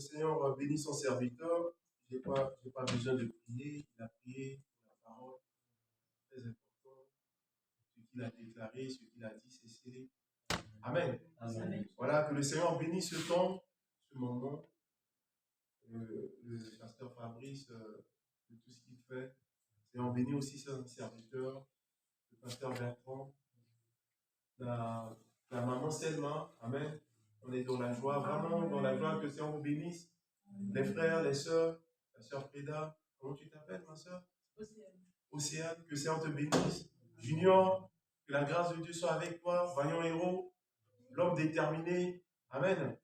Seigneur bénit son serviteur. Je n'ai pas besoin de prier. Il a prié pour la parole. Très important. Ce qu'il a déclaré, ce qu'il a dit, c'est scellé. Amen. Amen. Voilà, que le Seigneur bénisse ce temps, ce moment. Le pasteur Fabrice, de tout ce qu'il fait. Le Seigneur bénit aussi son serviteur, le pasteur Bertrand, la maman Selma. Amen. On est dans la joie, vraiment dans la joie que le Seigneur vous bénisse. Les frères, les sœurs, la sœur Freda, comment tu t'appelles, ma sœur? Océane, que le Seigneur te bénisse. Junior, que la grâce de Dieu soit avec toi. Vaillant héros, l'homme déterminé. Amen.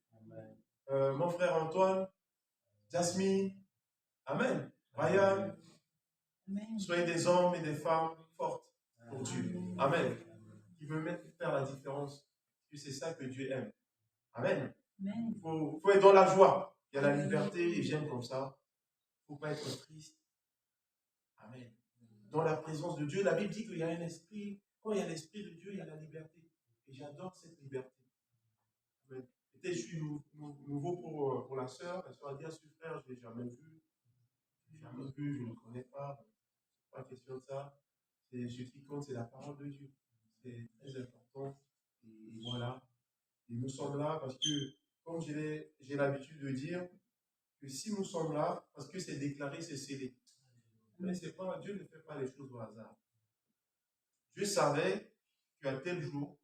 Mon frère Antoine, Jasmine, Amen. Ryan, soyez des hommes et des femmes fortes pour Dieu. Amen. Qui veut même faire la différence. Parce que c'est ça que Dieu aime. Amen. Il faut être dans la joie. Il y a la liberté et j'aime comme ça. Il ne faut pas être triste. Amen. Dans la présence de Dieu, la Bible dit qu'il y a un esprit. Quand il y a l'esprit de Dieu, il y a la liberté. Et j'adore cette liberté. Amen. Peut-être je suis nouveau pour la sœur. La sœur a dit à son frère, je ne l'ai jamais vu. Je ne connais pas. Pas question de ça. Ce qui compte, c'est la parole de Dieu. C'est très important. Et voilà. Et nous sommes là parce que, comme j'ai l'habitude de dire, que si nous sommes là, parce que c'est déclaré, c'est scellé. Mais c'est pas, Dieu ne fait pas les choses au hasard. Dieu savait qu'à tel jour,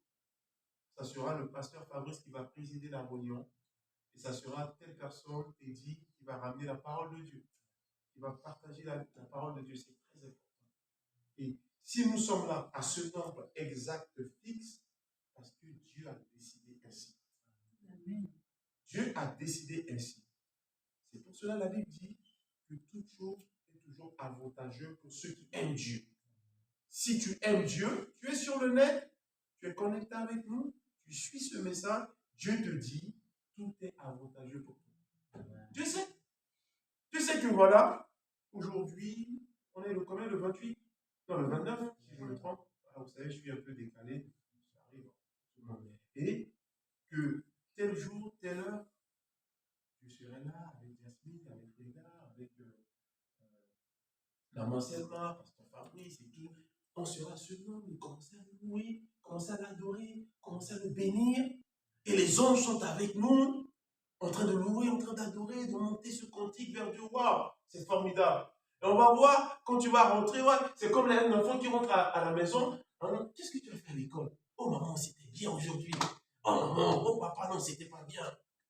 ça sera le pasteur Fabrice qui va présider la réunion. Et ça sera telle personne, Eddie, qui va ramener la parole de Dieu. Qui va partager la parole de Dieu. C'est très important. Et si nous sommes là à ce nombre exact fixe, parce que Dieu a décidé ainsi. Amen. Dieu a décidé ainsi. C'est pour cela que la Bible dit que toute chose est toujours avantageuse pour ceux qui aiment Dieu. Si tu aimes Dieu, tu es sur le net, tu es connecté avec nous, tu suis ce message, Dieu te dit, tout est avantageux pour toi. Dieu sait. Tu sais que voilà, aujourd'hui, on est le combien, le 28? Non, le 29, si je me trompe. Alors, vous savez, je suis un peu décalé. J'arrive. Et que tel jour, telle heure, je serai là avec Jasmine, avec Frida, avec Maman Selma, Pasteur Fabrice et tout. On sera ce nom, nous commencer à le louer, commencer à l'adorer, commencer à le bénir. Et les anges sont avec nous, en train de louer, en train d'adorer, de monter ce cantique vers Dieu. Waouh, c'est formidable. Et on va voir, quand tu vas rentrer, ouais, c'est comme un enfant qui rentre à la maison. Hein, qu'est-ce que tu as fait à l'école? Oh maman, c'était bien aujourd'hui. Oh maman, oh papa, non, c'était pas bien.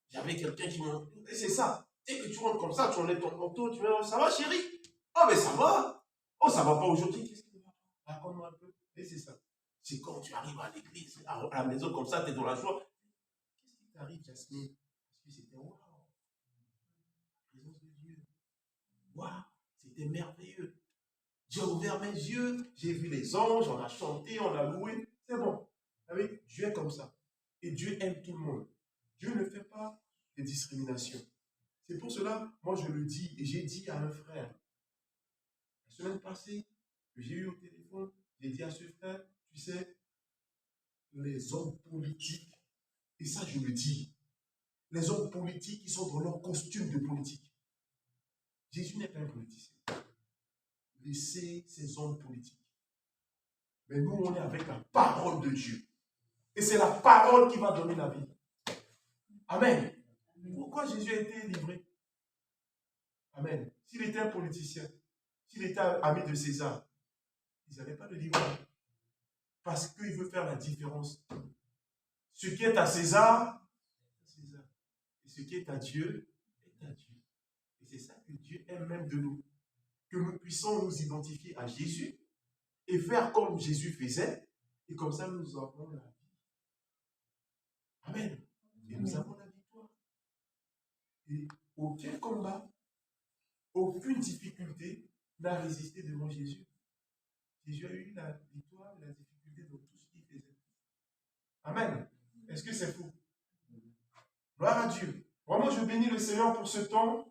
J'avais quelqu'un qui m'a... Et c'est ça. Dès que tu rentres comme ça, tu enlèves ton manteau, tu vas, ça va chérie? Oh mais ça va. Oh ça va pas aujourd'hui. Qu'est-ce que tu vas? Raconte-moi un peu. Et c'est ça. C'est quand tu arrives à l'église, à la maison comme ça, tu es dans la joie. Qu'est-ce qui t'arrive, Jasmine? Parce que c'était waouh. La présence de Dieu. Waouh, c'était merveilleux. J'ai ouvert mes yeux, j'ai vu les anges, on a chanté, on a loué. C'est bon. Avec Dieu est comme ça. Et Dieu aime tout le monde. Dieu ne fait pas de discrimination. C'est pour cela, moi je le dis, et j'ai dit à un frère, la semaine passée, que j'ai eu au téléphone, j'ai dit à ce frère, tu sais, les hommes politiques, et ça je le dis, les hommes politiques qui sont dans leur costume de politique. Jésus n'est pas un politicien. Laissez ces hommes politiques. Mais nous, on est avec la parole de Dieu. Et c'est la parole qui va donner la vie. Amen. Pourquoi Jésus a été livré? Amen. S'il était un politicien, s'il était ami de César, ils n'avaient pas de livre. Parce qu'il veut faire la différence. Ce qui est à César, c'est César. Et ce qui est à Dieu, est à Dieu. Et c'est ça que Dieu aime même de nous. Que nous puissions nous identifier à Jésus et faire comme Jésus faisait. Et comme ça, nous avons la vie. Amen. Et nous avons la victoire. Et aucun combat, aucune difficulté n'a résisté devant Jésus. Jésus a eu la victoire et la difficulté dans tout ce qu'il faisait. Amen. Est-ce que c'est fou? Gloire à Dieu. Vraiment, je bénis le Seigneur pour ce temps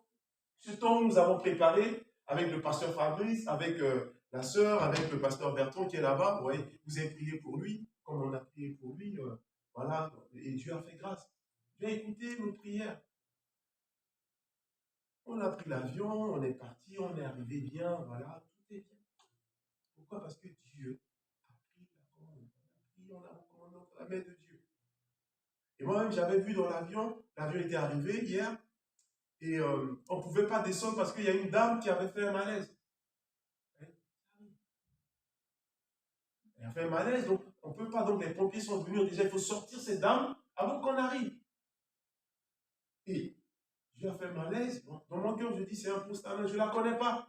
où nous avons préparé avec le pasteur Fabrice, avec la sœur, avec le pasteur Bertrand qui est là-bas. Vous voyez, vous avez prié pour lui, comme on a prié pour lui. Voilà, et Dieu a fait grâce. Dieu a écouté nos prières. On a pris l'avion, on est parti, on est arrivé bien, voilà, tout est bien. Pourquoi? Parce que Dieu a pris la commande. On a recommandé entre la main de Dieu. Et moi-même, j'avais vu dans l'avion était arrivé hier, et on ne pouvait pas descendre parce qu'il y a une dame qui avait fait un malaise. Elle a fait un malaise, donc on ne peut pas, donc les pompiers sont venus, déjà il faut sortir cette dame avant qu'on arrive. Et Dieu a fait un malaise, dans mon cœur je dis c'est un post-amen, je ne la connais pas.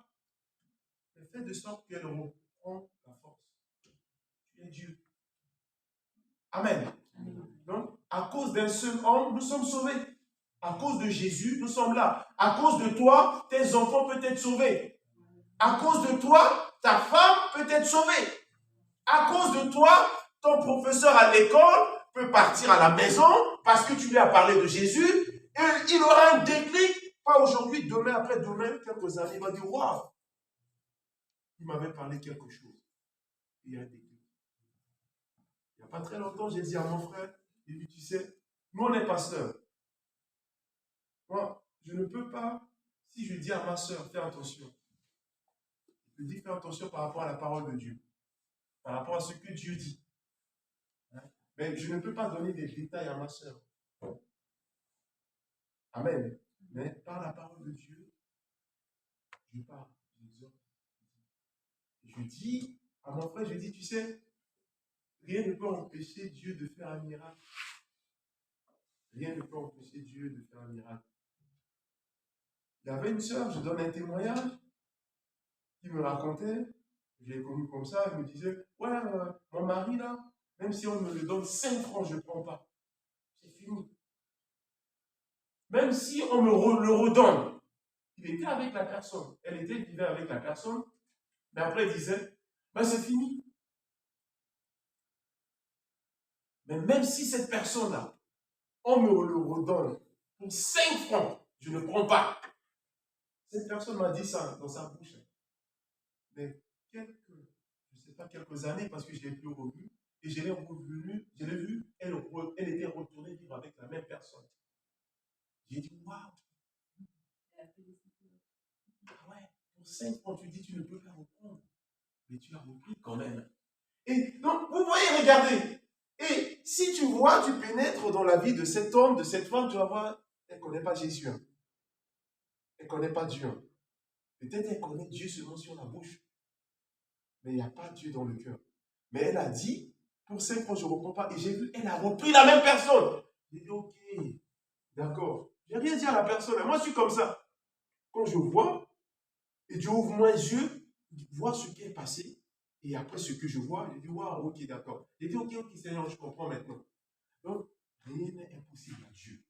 Mais fais de sorte qu'elle reprend la force. Tu es Dieu. Amen. Donc, à cause d'un seul homme, nous sommes sauvés. À cause de Jésus, nous sommes là. À cause de toi, tes enfants peuvent être sauvés. À cause de toi, ta femme peut être sauvée. À cause de toi, ton professeur à l'école peut partir à la maison parce que tu lui as parlé de Jésus et il aura un déclic. Pas aujourd'hui, demain, après-demain, quelques années, il va dire, waouh, il m'avait parlé quelque chose. Il y a un déclic. Il n'y a pas très longtemps, j'ai dit à mon frère, il dit, tu sais, nous on est pasteurs. Moi, je ne peux pas, si je dis à ma soeur, fais attention. Je dis, fais attention par rapport à la parole de Dieu, par rapport à ce que Dieu dit. Mais je ne peux pas donner des détails à ma soeur. Amen. Mais par la parole de Dieu, je parle, j'exhorte. Je dis à mon frère, je dis, tu sais, rien ne peut empêcher Dieu de faire un miracle. Rien ne peut empêcher Dieu de faire un miracle. Il y avait une soeur, je donne un témoignage, qui me racontait, je l'ai connue comme ça, elle me disait, ouais, mon mari là, même si on me le donne 5 francs, je ne prends pas. C'est fini. Même si on me le redonne, il était avec la personne. Elle vivait avec la personne, mais après il disait, ben c'est fini. Mais même si cette personne-là, on me le redonne pour 5 francs, je ne prends pas. Cette personne m'a dit ça dans sa bouche. Mais je ne sais pas, quelques années, parce que je l'ai plus revu, et je l'ai vu, elle était retournée vivre avec la même personne. J'ai dit, waouh! Ah ouais, pour 5 francs, tu dis, tu ne peux pas reprendre. Mais tu as repris quand même. Et donc, vous voyez, regardez. Et si tu vois, tu pénètres dans la vie de cet homme, de cette femme, tu vas voir, elle ne connaît pas Jésus. Hein. Elle ne connaît pas Dieu. Hein. Peut-être elle connaît Dieu seulement sur la bouche. Mais il n'y a pas Dieu dans le cœur. Mais elle a dit, pour 5 francs, je ne reprends pas. Et j'ai vu, elle a repris la même personne. J'ai dit, ok, d'accord. Je n'ai rien dit à la personne. Moi, je suis comme ça. Quand je vois, et Dieu ouvre mes yeux, voir ce qui est passé. Et après ce que je vois, je dis, waouh, ok, d'accord. J'ai dit, ok, Seigneur, je comprends maintenant. Donc, rien n'est impossible à Dieu.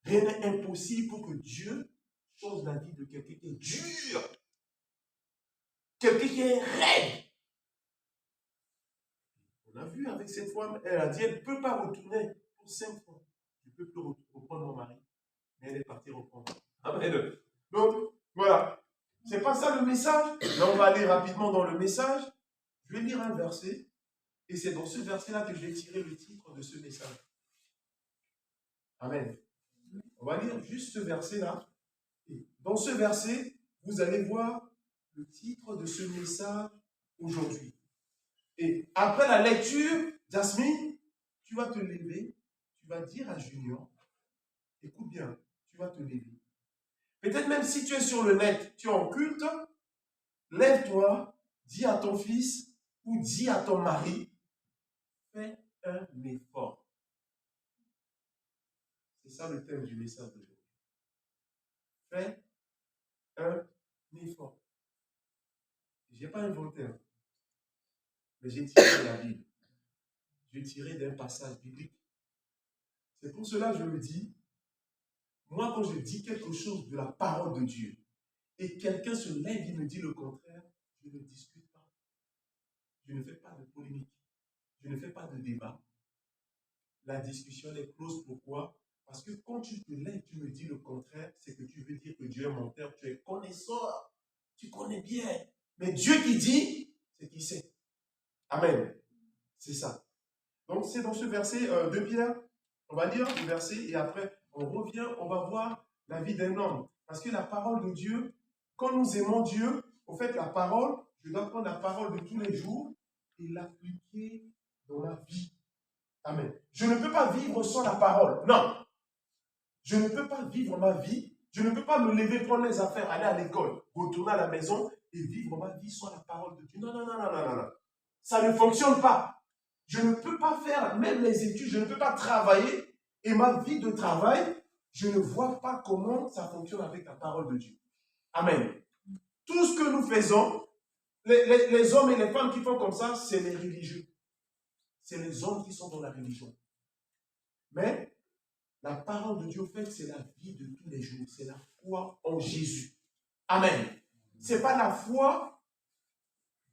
Rien n'est impossible pour que Dieu change la vie de quelqu'un qui est dur. Quelqu'un qui est raide. On a vu avec cette femme, elle a dit, elle ne peut pas retourner pour 5 francs. Je ne peux plus reprendre mon mari. Mais elle est partie reprendre. Amen. Donc, voilà. C'est pas ça le message. Là, on va aller rapidement dans le message. Je vais lire un verset. Et c'est dans ce verset-là que je vais tirer le titre de ce message. Amen. On va lire juste ce verset-là. Et dans ce verset, vous allez voir le titre de ce message aujourd'hui. Et après la lecture, Jasmine, tu vas te lever, tu vas dire à Junior, écoute bien, tu vas te lever. Peut-être même si tu es sur le net, tu es en culte, lève-toi, dis à ton fils ou dis à ton mari, fais un effort. C'est ça le thème du message d'aujourd'hui. Fais un effort. Je n'ai pas inventé, mais j'ai tiré de la Bible. J'ai tiré d'un passage biblique. C'est pour cela que je me dis, moi quand je dis quelque chose de la parole de Dieu, et quelqu'un se lève et me dit le contraire, je ne discute pas. Je ne fais pas de polémique. Je ne fais pas de débat. La discussion est close. Pourquoi? Parce que quand tu te lèves, tu me dis le contraire, c'est que tu veux dire que Dieu est menteur, tu es connaisseur, tu connais bien. Mais Dieu qui dit, c'est qui sait. Amen. C'est ça. Donc c'est dans ce verset de Pierre, on va lire le verset et après on revient, on va voir la vie d'un homme. Parce que la parole de Dieu, quand nous aimons Dieu, au fait, la parole, je dois prendre la parole de tous les jours et l'appliquer dans ma vie. Amen. Je ne peux pas vivre sans la parole. Non. Je ne peux pas vivre ma vie. Je ne peux pas me lever, prendre les affaires, aller à l'école, retourner à la maison et vivre ma vie sans la parole de Dieu. Non, non, non, non, non, non, non. Ça ne fonctionne pas. Je ne peux pas faire même les études, je ne peux pas travailler et ma vie de travail, je ne vois pas comment ça fonctionne avec la parole de Dieu. Amen. Tout ce que nous faisons, les hommes et les femmes qui font comme ça, c'est les religieux. C'est les hommes qui sont dans la religion. Mais la parole de Dieu, en fait, c'est la vie de tous les jours. C'est la foi en Jésus. Amen. Ce n'est pas la foi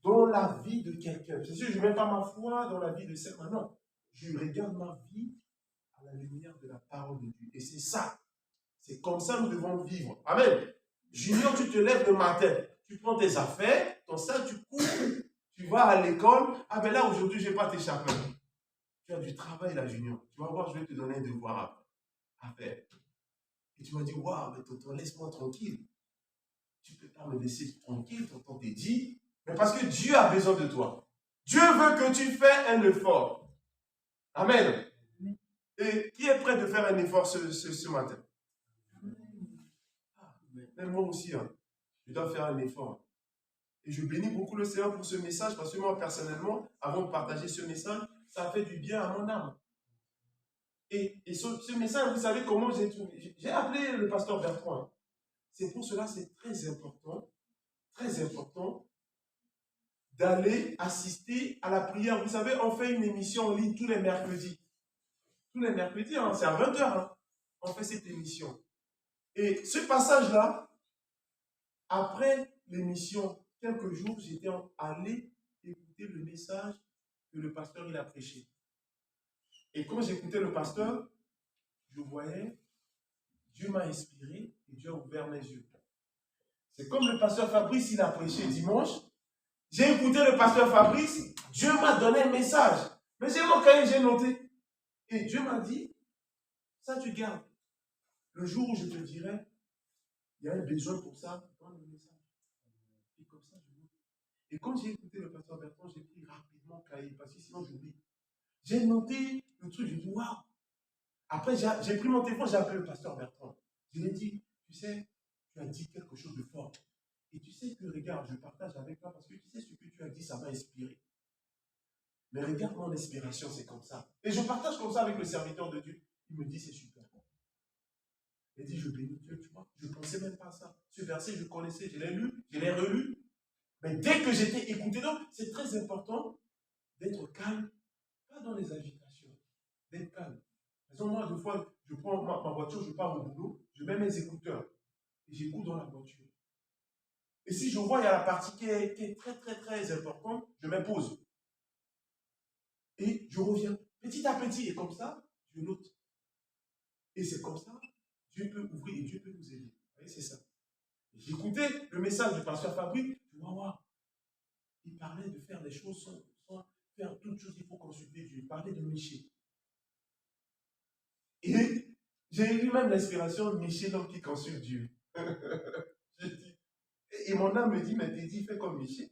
dans la vie de quelqu'un. C'est sûr, je ne mets pas ma foi dans la vie de cette personne. Non. Je regarde ma vie à la lumière de la parole de Dieu. Et c'est ça. C'est comme ça que nous devons vivre. Amen. Junior, tu te lèves le matin. Tu prends tes affaires. Ton sac, tu cours. Tu vas à l'école. Ah, mais là, aujourd'hui, je ne vais pas t'échapper. Tu as du travail là, Junior. Tu vas voir, je vais te donner un devoir à faire. Et tu m'as dit, waouh, mais tonton, laisse-moi tranquille. Tu ne peux pas me laisser tranquille, tonton t'es dit. Mais parce que Dieu a besoin de toi. Dieu veut que tu fasses un effort. Amen. Et qui est prêt de faire un effort ce matin? Même moi aussi, hein, je dois faire un effort. Et je bénis beaucoup le Seigneur pour ce message, parce que moi, personnellement, avant de partager ce message, ça a fait du bien à mon âme. Et ce message, vous savez comment j'ai trouvé? J'ai appelé le pasteur Bertrand. C'est pour cela, c'est très important d'aller assister à la prière. Vous savez, on fait une émission en ligne tous les mercredis. Tous les mercredis, hein, c'est à 20h, hein, on fait cette émission. Et ce passage-là, après l'émission, quelques jours, j'étais allé écouter le message que le pasteur il a prêché. Et quand j'écoutais le pasteur, je voyais, Dieu m'a inspiré et Dieu a ouvert mes yeux. C'est comme le pasteur Fabrice, il a prêché dimanche. J'ai écouté le pasteur Fabrice, Dieu m'a donné un message. Mais j'ai mon cahier, j'ai noté. Et Dieu m'a dit, ça tu gardes. Le jour où je te dirai, il y a un besoin pour ça, dans le message. Et comme ça, je note. Et quand j'ai écouté le pasteur Bertrand, j'ai pris rapidement le cahier, parce que sinon j'oublie. J'ai noté le truc, j'ai dit, waouh. Après, j'ai pris mon téléphone, j'ai appelé le pasteur Bertrand. Je lui ai dit, tu sais, tu as dit quelque chose de fort. Et tu sais que, regarde, je partage avec toi parce que tu sais ce que tu as dit, ça m'a inspiré. Mais regarde mon inspiration, c'est comme ça. Et je partage comme ça avec le serviteur de Dieu. Il me dit, c'est super. Il dit, je bénis Dieu, tu vois. Je ne pensais même pas à ça. Ce verset, je connaissais, je l'ai lu, je l'ai relu. Mais dès que j'étais écouté, donc, c'est très important d'être calme, pas dans les agitations, d'être calme. Par exemple, moi, des fois, je prends ma voiture, je pars au boulot, je mets mes écouteurs et j'écoute dans la voiture. Et si je vois, il y a la partie qui est très, très, très importante, je m'impose. Et je reviens petit à petit. Et comme ça, je note. Et c'est comme ça, Dieu peut ouvrir et Dieu peut nous aider. Vous voyez, c'est ça. J'écoutais le message du pasteur Fabrice. Je vois, waouh, il parlait de faire des choses sans faire toutes choses, il faut consulter Dieu. Il parlait de Michée. Et j'ai eu même l'inspiration de Michée, l'homme qui consulte Dieu. Et mon âme me dit, mais t'es dit, fais comme Michée.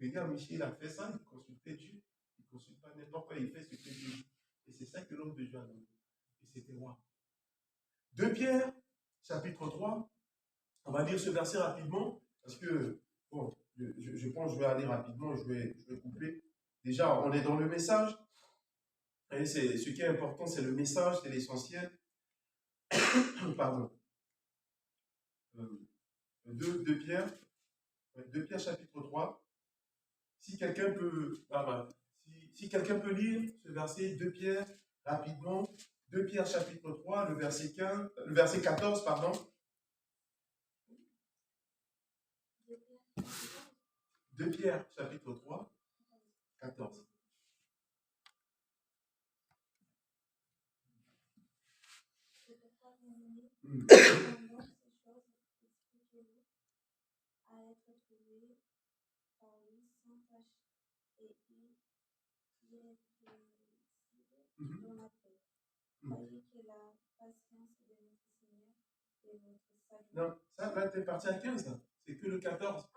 Regarde, Michée, il a fait ça, il consultait Dieu. Il ne consulte pas n'importe quoi, il fait ce que Dieu dit. Et c'est ça que l'homme de Dieu a donné. Et c'était moi. 2 Pierre, chapitre 3. On va lire ce verset rapidement, parce que, bon, je pense que je vais aller rapidement, je vais couper. Déjà, on est dans le message. Et ce qui est important, c'est le message, c'est l'essentiel. Pardon. 2 Pierre, 2 Pierre chapitre 3. Si quelqu'un peut, si quelqu'un peut lire ce verset, 2 Pierre, rapidement. 2 Pierre chapitre 3, le verset 14, pardon. 2 Pierre chapitre 3, 14. Non, ça, là, tu es parti à 15. C'est que le 14.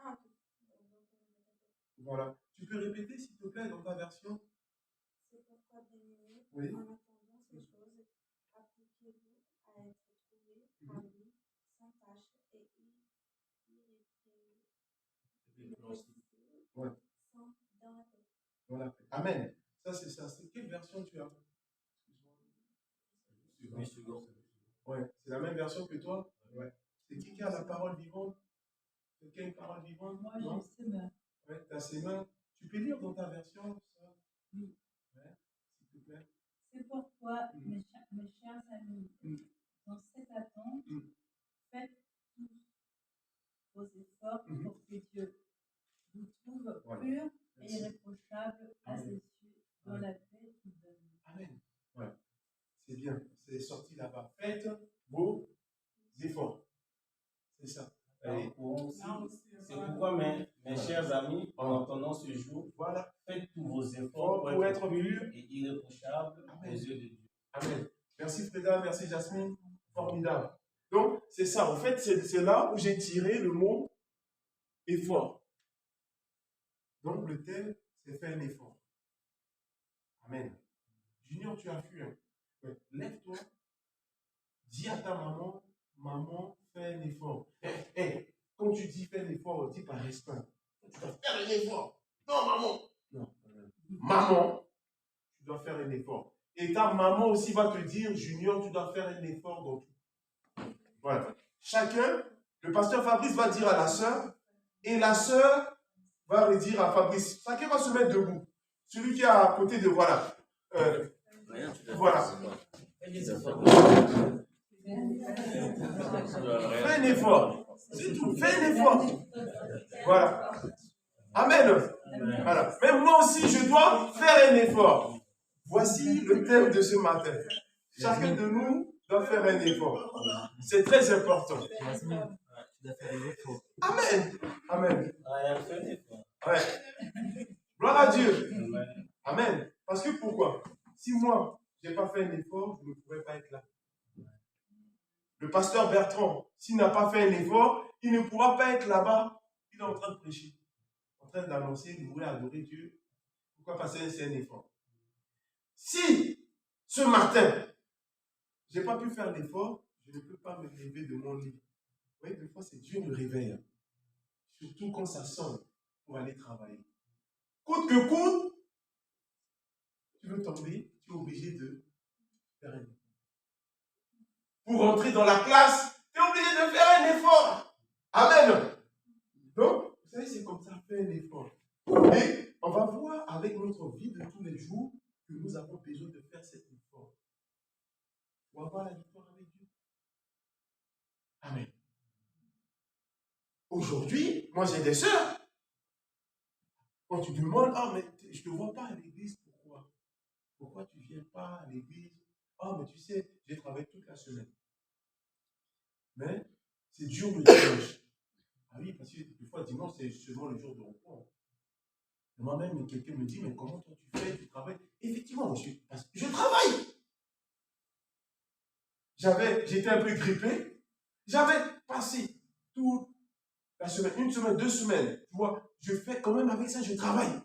Voilà. Tu peux répéter, s'il te plaît, dans ta version? C'est pourquoi bien-aimés, Oui. en attendant ces choses, appliquez-vous à être trouvés par lui, sans tache et irréprochable, Ouais. dans la paix. Dans la paix. Amen. Ça, c'est ça. C'est quelle version tu as? Ouais. C'est la même version que toi? Ouais. C'est qui a la parole vivante? Quelqu'un a une parole vivante? Moi, j'ai ses mains. Ouais, tu as ses mains. Tu peux lire dans ta version ça? Oui. Ouais. S'il te plaît. C'est pourquoi, mes chers amis, dans cette attente, faites tous vos efforts pour que Dieu vous trouve pur et irréprochable à ses yeux, dans la paix qu'il donne. Amen. Ouais. C'est bien. C'est sorti là-bas. Faites vos efforts. C'est ça. C'est pourquoi, mes chers amis, en entendant ce jour, voilà, faites tous vos efforts pour être purs et irréprochables aux yeux de Dieu. Amen. Merci Freda, merci Jasmine. Formidable. Donc, c'est ça. En fait, c'est là où j'ai tiré le mot effort. Donc, le thème, c'est faire un effort. Amen. Junior, tu as fui. Hein? Ouais. Lève-toi. Dis à ta maman, maman, fais un effort. Quand tu dis fais un effort, dis par respect. Tu dois faire un effort. Non, maman. Non. Maman, tu dois faire un effort. Et ta maman aussi va te dire, Junior, tu dois faire un effort dans tout. Voilà. Chacun, le pasteur Fabrice va dire à la sœur, et la sœur va redire à Fabrice. Chacun va se mettre debout. Celui qui est à côté de, voilà. Voilà. Fais un effort. C'est tout. Fais un effort. Voilà. Amen. Voilà. Même moi aussi, je dois faire un effort. Voici le thème de ce matin. Chacun de nous doit faire un effort. C'est très important. Amen. Amen. Ouais. Gloire à Dieu. Amen. Parce que pourquoi? Si moi, je n'ai pas fait un effort, je ne pourrais pas être là. Le pasteur Bertrand, s'il n'a pas fait un effort, il ne pourra pas être là-bas. Il est en train de prêcher, en train d'annoncer, de vouloir adorer Dieu. Pourquoi passer un effort? Si, ce matin, je n'ai pas pu faire l'effort, je ne peux pas me lever de mon lit. Vous voyez, des fois, c'est Dieu me réveille. Surtout quand ça sonne pour aller travailler. Coûte que coûte, tu veux tomber, tu es obligé de faire un effort. Pour rentrer dans la classe, tu es obligé de faire un effort. Amen. Donc, vous savez, c'est comme ça, faire un effort. Et on va voir avec notre vie de tous les jours que nous avons besoin de faire cet effort pour avoir la victoire avec Dieu. Amen. Aujourd'hui, moi j'ai des sœurs. Quand tu demandes, ah, mais je ne te vois pas à l'église, pourquoi? Pourquoi tu ne viens pas à l'église? Ah, mais tu sais, j'ai travaillé toute la semaine. Mais c'est dur le dimanche. Ah oui, parce que des fois, dimanche, c'est seulement le jour de repos. Moi-même, quelqu'un me dit, mais comment toi tu fais, tu travailles? Effectivement, je travaille. J'étais un peu grippé. J'avais passé toute la semaine, une semaine, 2 semaines. Tu vois, je fais quand même avec ça, je travaille.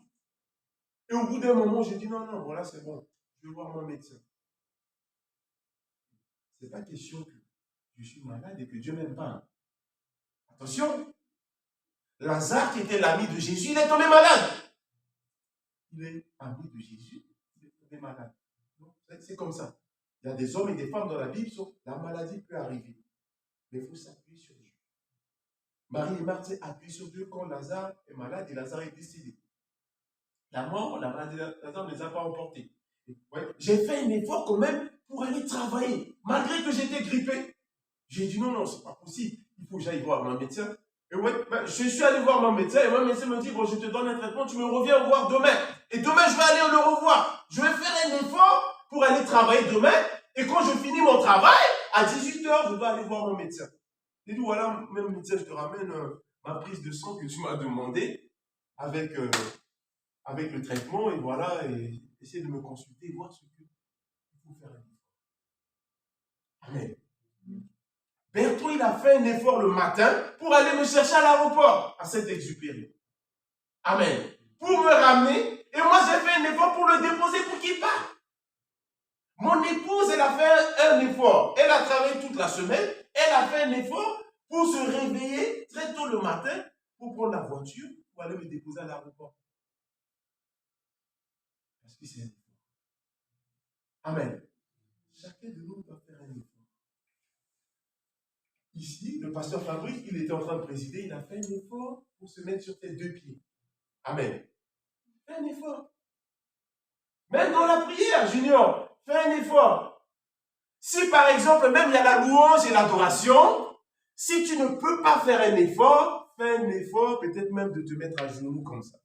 Et au bout d'un moment, j'ai dit, non, voilà, c'est bon. Je vais voir mon médecin. Ce n'est pas question que je suis malade et que Dieu m'aime pas. Attention. Lazare, qui était l'ami de Jésus, il est tombé malade. Il est ami de Jésus, il est tombé malade. C'est comme ça. Il y a des hommes et des femmes dans la Bible, la maladie peut arriver. Mais il faut s'appuyer sur Dieu. Marie et Marthe s'est appuyée sur Dieu quand Lazare est malade et Lazare est décédé. La mort, la maladie de Lazare ne les a pas emportés. Ouais. J'ai fait un effort quand même pour aller travailler. Malgré que j'étais grippé, j'ai dit non, c'est pas possible. Il faut que j'aille voir mon médecin. Et ouais, je suis allé voir mon médecin et mon médecin me dit, bon, je te donne un traitement, tu me reviens voir demain. Et demain, je vais aller le revoir. Je vais faire un effort pour aller travailler demain. Et quand je finis mon travail, à 18h, je dois aller voir mon médecin. Il dit, voilà, même médecin, je te ramène ma prise de sang que tu m'as demandé avec le traitement. Et voilà, et essayer de me consulter et voir ce qu'il faut faire un effort. Amen. Bertrand, il a fait un effort le matin pour aller me chercher à l'aéroport, à Saint-Exupéry. Amen. Pour me ramener, et moi j'ai fait un effort pour le déposer pour qu'il parte. Mon épouse, elle a fait un effort. Elle a travaillé toute la semaine. Elle a fait un effort pour se réveiller très tôt le matin pour prendre la voiture pour aller me déposer à l'aéroport. Parce que c'est un effort. Amen. Chacun de nous doit faire un effort. Ici, le pasteur Fabrice, il était en train de présider, il a fait un effort pour se mettre sur ses deux pieds. Amen. Fais un effort. Même dans la prière, Junior, fais un effort. Si par exemple, même il y a la louange et l'adoration, si tu ne peux pas faire un effort, fais un effort, peut-être même de te mettre à genoux comme ça.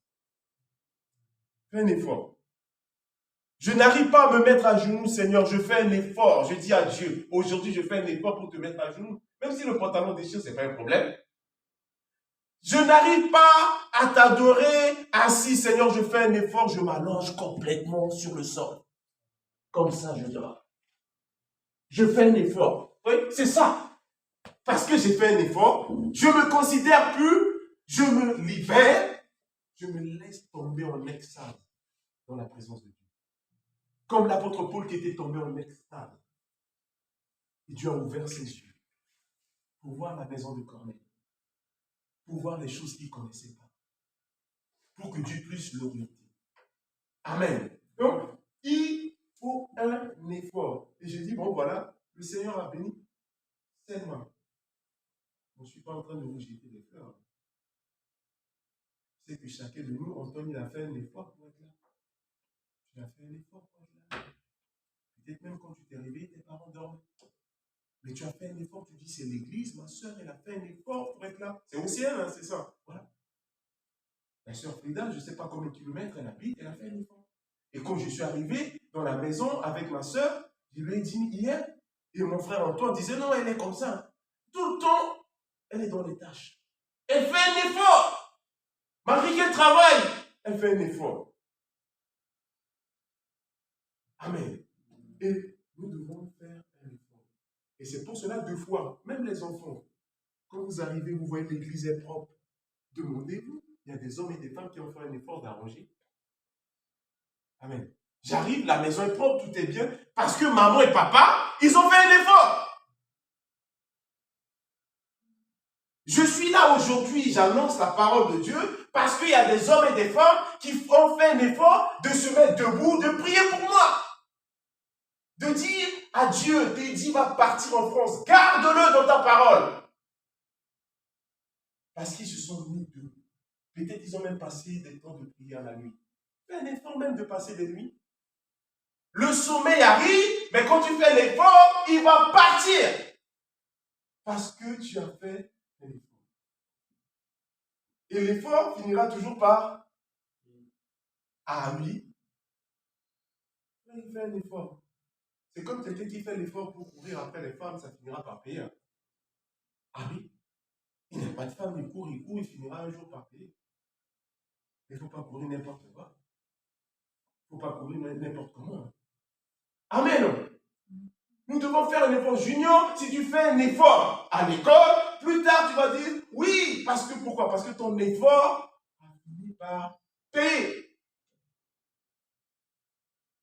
Fais un effort. Je n'arrive pas à me mettre à genoux, Seigneur, je fais un effort. Je dis à Dieu, aujourd'hui je fais un effort pour te mettre à genoux. Même si le pantalon déchire, ce n'est pas un problème. Je n'arrive pas à t'adorer assis, Seigneur, je fais un effort, je m'allonge complètement sur le sol. Comme ça, je dors. Je fais un effort. Oui, c'est ça. Parce que j'ai fait un effort, je me considère plus, je me libère, je me laisse tomber en extase dans la présence de Dieu. Comme l'apôtre Paul qui était tombé en extase. Et Dieu a ouvert ses yeux pour voir la maison de Corneille, pour voir les choses qu'il ne connaissait pas, pour que Dieu puisse l'orienter. Amen. Donc, il faut un effort. Et j'ai dit, bon voilà, le Seigneur a béni tellement. Je ne suis pas en train de vous jeter des fleurs. C'est que chacun de nous, Antoine, il a fait un effort pour être là. Tu as fait un effort pour être là. Peut-être même quand tu t'es réveillé, tes parents dorment. Mais tu as fait un effort, tu dis, c'est l'église, ma soeur, elle a fait un effort pour être là. C'est au ciel, hein, c'est ça. Voilà. La soeur Frida, je ne sais pas combien de kilomètres elle habite, elle a fait un effort. Et quand je suis arrivé dans la maison avec ma soeur, je lui ai dit hier, et mon frère Antoine disait, non, elle est comme ça. Tout le temps, elle est dans les tâches. Elle fait un effort. Malgré qu'elle travaille, elle fait un effort. Amen. Et nous devons faire un effort. Et c'est pour cela, deux fois, même les enfants, quand vous arrivez, vous voyez l'église est propre, demandez-vous, il y a des hommes et des femmes qui ont fait un effort d'arranger. Amen. J'arrive, la maison est propre, tout est bien, parce que maman et papa, ils ont fait un effort. Je suis là aujourd'hui, j'annonce la parole de Dieu, parce qu'il y a des hommes et des femmes qui ont fait un effort de se mettre debout, de prier pour moi. De dire à Dieu, Teddy va partir en France, garde-le dans ta parole. Parce qu'ils se sont mis debout. Peut-être ils ont même passé des temps de prière la nuit. Fais un effort même de passer des nuits. Le sommeil arrive, mais quand tu fais l'effort, il va partir. Parce que tu as fait un effort. Et l'effort finira toujours par ah oui. Il fait un effort. C'est comme quelqu'un qui fait l'effort pour courir après les femmes, ça finira par payer. Ah oui. Il n'y a pas de femme, il court, il finira un jour par payer. Il ne faut pas courir n'importe quoi. Il ne faut pas courir n'importe comment. Amen. Nous devons faire un effort. Junior, si tu fais un effort à l'école, plus tard tu vas dire oui. Parce que pourquoi? Parce que ton effort a fini par payer.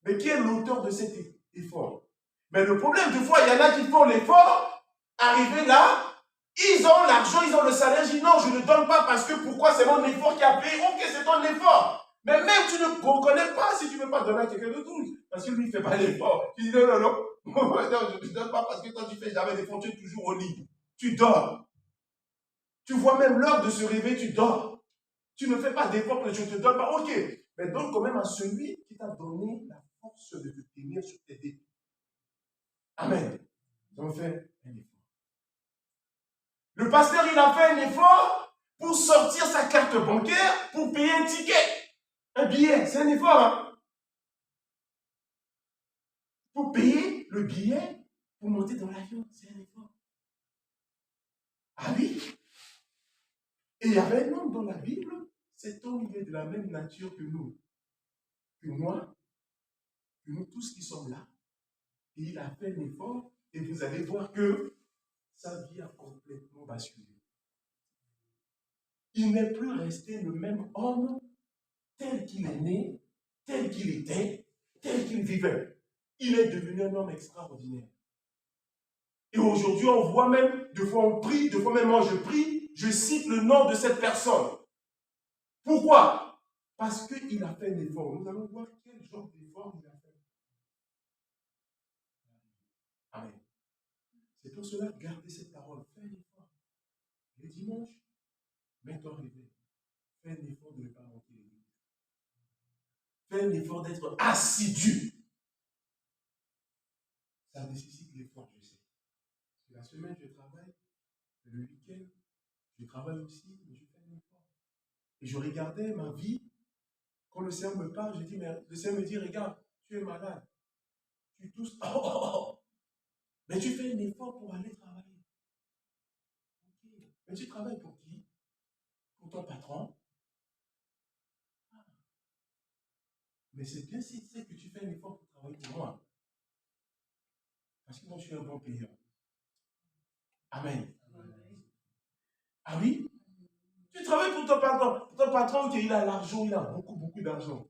Mais qui est l'auteur de cet effort? Mais le problème, des fois, il y en a qui font l'effort, arriver là, ils ont l'argent, ils ont le salaire, ils disent non, je ne donne pas parce que pourquoi? C'est mon effort qui a payé. Ok, c'est ton effort. Mais même tu ne reconnais pas si tu ne veux pas donner à quelqu'un d'autre. Parce que lui, il ne fait pas l'effort. Tu dis non, non. Non, je ne donne pas parce que toi, tu ne fais jamais d'effort, tu es toujours au lit. Tu dors. Tu vois même l'heure de se réveiller, tu dors. Tu ne fais pas d'effort, mais je ne te donne pas. Ok. Mais donne quand même à celui qui t'a donné la force de te tenir sur tes pieds. Amen. Donc fais un effort. Le pasteur, il a fait un effort pour sortir sa carte bancaire pour payer un ticket. Un billet, c'est un effort. Hein? Pour payer le billet pour monter dans l'avion, c'est un effort. Ah oui. Et il y avait un homme dans la Bible, cet homme, il est de la même nature que nous. Que moi, que nous tous qui sommes là. Et il a fait un effort, et vous allez voir que sa vie a complètement basculé. Il n'est plus resté le même homme tel qu'il est né, tel qu'il était, tel qu'il vivait. Il est devenu un homme extraordinaire. Et aujourd'hui, on voit même, des fois on prie, des fois même moi je prie, je cite le nom de cette personne. Pourquoi? Parce qu'il a fait un effort. Nous allons voir quel genre d'effort il a fait. Amen. C'est pour cela, gardez cette parole. Fais un effort. Le dimanche, mets-toi réveil. Fais un effort de ne pas manquer l'église. Fais un effort d'être assidu. Ça nécessite l'effort, je sais. La semaine, je travaille. Le week-end, je travaille aussi, mais je fais un effort. Et je regardais ma vie. Quand le Seigneur me parle, je dis, mais le Seigneur me dit, regarde, tu es malade. Tu tousses. Oh, oh, oh. Mais tu fais un effort pour aller travailler. Okay. Mais tu travailles pour qui? Pour ton patron? Mais c'est bien si tu sais que tu fais un effort pour travailler pour moi. Parce que moi, je suis un bon payeur. Amen. Ah oui? Tu travailles pour ton patron. Pour ton patron, okay, il a l'argent, il a beaucoup, beaucoup d'argent.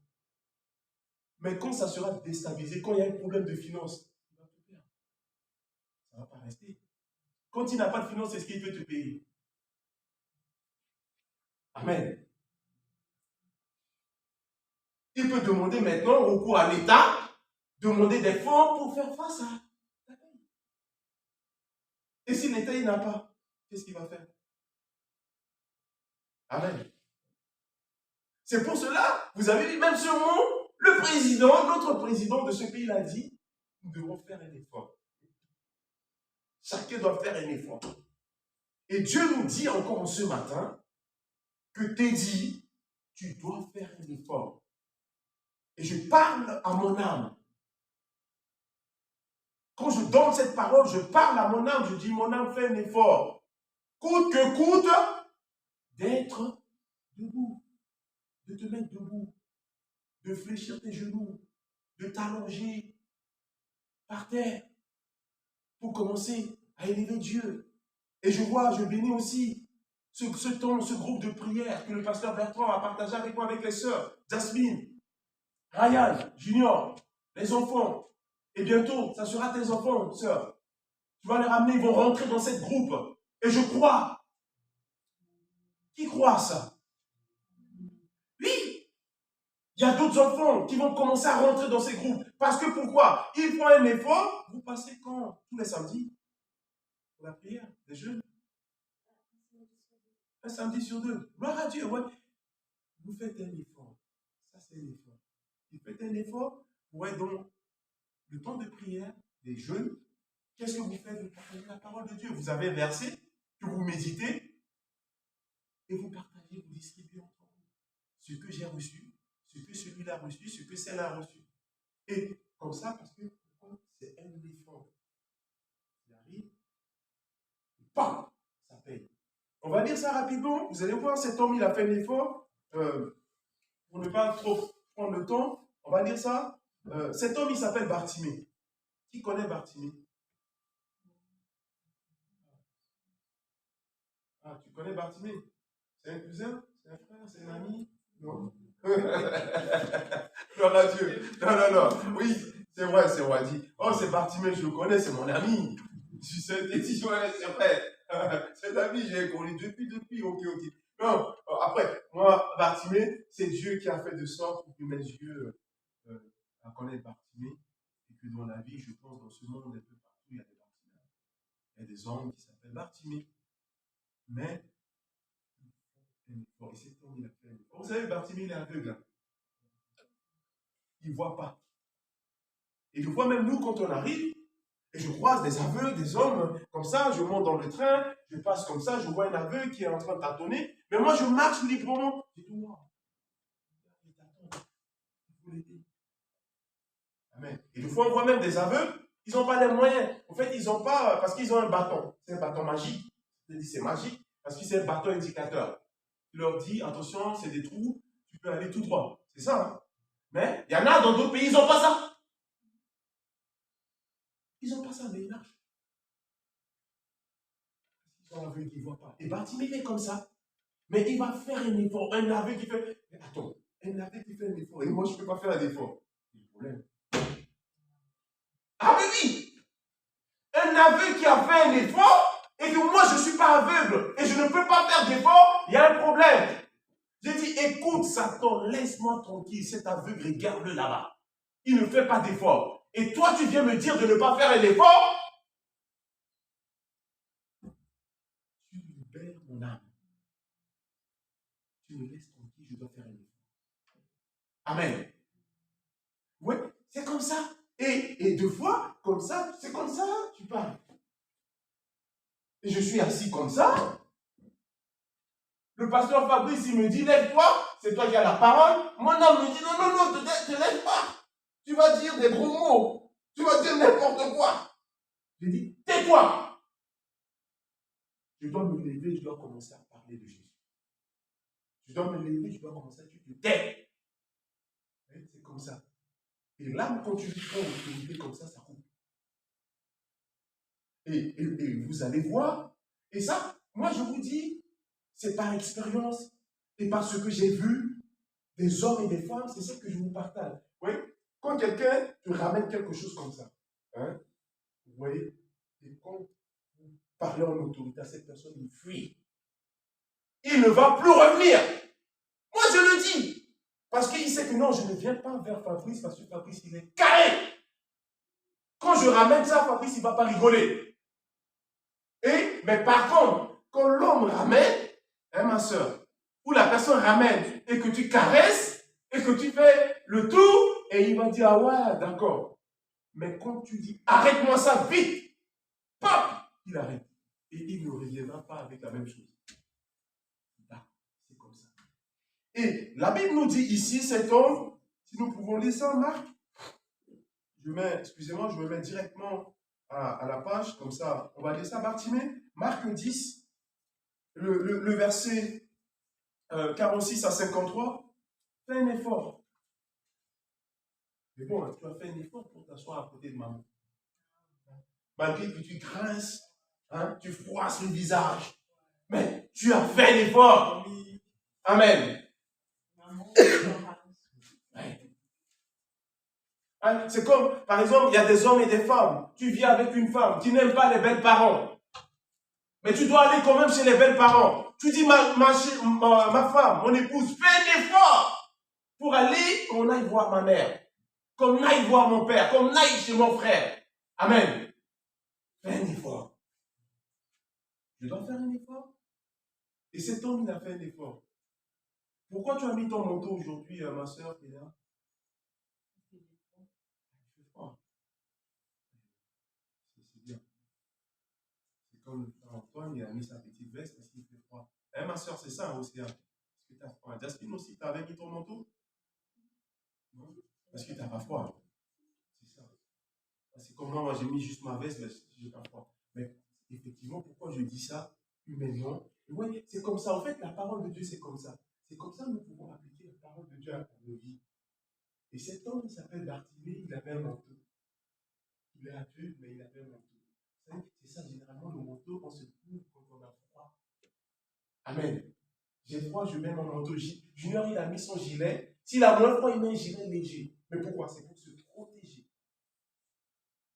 Mais quand ça sera déstabilisé, quand il y a un problème de finance, il va te perdre. Ça ne va pas rester. Quand il n'a pas de finance, est-ce qu'il peut te payer? Amen. Il peut demander maintenant, recours à l'État, demander des fonds pour faire face à la paye. Et si l'État il n'a pas, qu'est-ce qu'il va faire? Amen. C'est pour cela, vous avez vu même ce mot, le président, notre président de ce pays l'a dit, nous devons faire un effort. Chacun doit faire un effort. Et Dieu nous dit encore ce matin que Teddy, tu dois faire un effort. Et je parle à mon âme. Quand je donne cette parole, je parle à mon âme, je dis, mon âme, fais un effort. Coûte que coûte, d'être debout, de te mettre debout, de fléchir tes genoux, de t'allonger par terre pour commencer à élever Dieu. Et je bénis aussi ce groupe de prière que le pasteur Bertrand a partagé avec moi, avec les sœurs, Jasmine, Ryan, Junior, les enfants. Et bientôt, ça sera tes enfants, sœurs. Tu vas les ramener, ils vont rentrer dans cette groupe. Et je crois. Qui croit à ça? Oui. Il y a d'autres enfants qui vont commencer à rentrer dans ces groupes. Parce que pourquoi? Ils font un effort. Vous passez quand? Tous les samedis? Pour la prière, des jeunes? Un samedi sur deux. Gloire à Dieu, ouais. Vous faites un effort. Ça, c'est un effort. Vous faites un effort pour être dans le temps de prière des jeunes. Qu'est-ce que vous faites? Vous partagez la parole de Dieu. Vous avez un verset que vous méditez et vous partagez, vous distribuez entre vous. Ce que j'ai reçu, ce que celui-là a reçu, ce que celle-là a reçu. Et comme ça, parce que c'est un effort. Il arrive, et bam, ça paye. On va dire ça rapidement. Vous allez voir, cet homme, il a fait un effort. Pour ne pas trop prendre le temps, on va dire ça. Cet homme, il s'appelle Bartimée. Qui connaît Bartimée? Ah, tu connais Bartimée? C'est un cousin? C'est un frère? C'est un ami? Non. Gloire à Dieu. Non. Oui, c'est vrai. Dit, oh, c'est Bartimée, je le connais, c'est mon ami. Tu sais, c'est vrai. Cet ami, j'ai connu depuis. Ok. Non, après, moi, Bartimée, c'est Dieu qui a fait de sorte pour que mes yeux connaissent Bartimée. Et que dans la vie, je pense, dans ce monde, un peu partout, il y a des Bartimée. Il y a des hommes qui s'appellent Bartimée. Mais, et cet homme, il a fait un effort. Vous savez, Bartimée, il est aveugle. Il ne voit pas. Et je vois même nous, quand on arrive, et je croise des aveugles, des hommes, comme ça, je monte dans le train, je passe comme ça, je vois un aveugle qui est en train de tâtonner, mais moi, je marche librement. Je dis, wow, il tâtonne. Il faut l'aider. Amen. Et des fois, on voit même des aveugles, ils n'ont pas les moyens. En fait, ils n'ont pas, parce qu'ils ont un bâton. C'est un bâton magique. Je dis, c'est magique, parce que c'est un bâton indicateur. Il leur dit, attention, c'est des trous, tu peux aller tout droit. C'est ça, hein? Mais il y en a dans d'autres pays, ils n'ont pas ça. Ils n'ont pas ça, mais ils marchent. Quand l'aveugle, il ne voit pas. Et Bartimée, il est comme ça. Mais il va faire un effort. Un aveugle qui fait. Mais attends, un aveugle qui fait un effort. Et moi, je ne peux pas faire un effort. C'est le problème. Ah, mais oui! Un aveugle qui a fait un effort et que moi, je ne suis pas aveugle et je ne peux pas faire d'effort, il y a un problème. J'ai dit, écoute, Satan, laisse-moi tranquille. Cet aveugle, regarde-le là-bas. Il ne fait pas d'effort. Et toi, tu viens me dire de ne pas faire un effort? Tu libères mon âme. Tu me laisses tranquille, je dois faire un effort. Amen. Oui, c'est comme ça. Et deux fois, comme ça, c'est comme ça, tu parles. Et je suis assis comme ça. Le pasteur Fabrice, il me dit, lève-toi, c'est toi qui as la parole. Mon âme me dit, non, non, non, te lève pas. Tu vas dire des gros mots. Tu vas dire n'importe quoi. Je dis, tais-toi. Je dois me lever, je dois commencer à parler de Jésus. Je dois me lever, je dois commencer à dire, tu te tais. C'est comme ça. Et l'âme, quand tu prends l'autorité comme ça coupe. Et vous allez voir. Et ça, moi je vous dis, c'est par expérience et par ce que j'ai vu des hommes et des femmes, c'est ce que je vous partage. Oui? Quand quelqu'un te ramène quelque chose comme ça, hein, vous voyez, et quand vous parlez en autorité à cette personne, il fuit. Il ne va plus revenir. Moi je le dis. Parce qu'il sait que non, je ne viens pas vers Fabrice parce que Fabrice, il est carré. Quand je ramène ça, Fabrice, il ne va pas rigoler. Mais par contre, quand l'homme ramène, hein, ma soeur, ou la personne ramène et que tu caresses et que tu fais le tour, et il va dire, ah ouais, d'accord. Mais quand tu dis, arrête-moi ça vite, pop, il arrête. Et il ne reviendra pas avec la même chose. Là, c'est comme ça. Et la Bible nous dit ici, cet homme, si nous pouvons lire ça, Marc, excusez-moi, je me mets directement à la page, comme ça, on va lire ça, Bartimée, Marc 10, le verset 46 à 53, fais un effort. Mais bon, tu as fait un effort pour t'asseoir à côté de maman. Malgré que tu grinces, hein, tu froisses le visage, mais tu as fait un effort. Amen. Hein, c'est comme, par exemple, il y a des hommes et des femmes. Tu vis avec une femme qui n'aime pas les belles parents. Mais tu dois aller quand même chez les belles parents. Tu dis, ma femme, mon épouse, fais un effort pour aller, qu'on aille voir ma mère, qu'on aille voir mon père, qu'on aille chez mon frère. Amen. Fais un effort. Je dois faire un effort. Et cet homme, il a fait un effort. Pourquoi tu as mis ton manteau aujourd'hui, ma soeur, Péla? C'est bien. C'est comme Antoine, il a mis sa petite veste parce qu'il fait froid. Eh, ma soeur, c'est ça, Océane. Est-ce que tu as froid? Jasmine aussi, tu avais mis ton manteau? Non? Parce que tu n'as pas froid. C'est ça. C'est comme moi, j'ai mis juste ma veste, mais je n'ai pas froid. Mais effectivement, pourquoi je dis ça humainement? Oui, c'est comme ça. En fait, la parole de Dieu, c'est comme ça. C'est comme ça que nous pouvons appliquer la parole de Dieu à nos vies. Et cet homme, il s'appelle Bartimée, il avait un manteau. Il est aveugle, mais il avait un manteau. C'est ça, généralement, le manteau, on se couvre quand on a froid. Amen. J'ai froid, je mets mon manteau. Junior, il a mis son gilet. S'il a moins froid, il met un gilet léger. Mais pourquoi? C'est pour se protéger.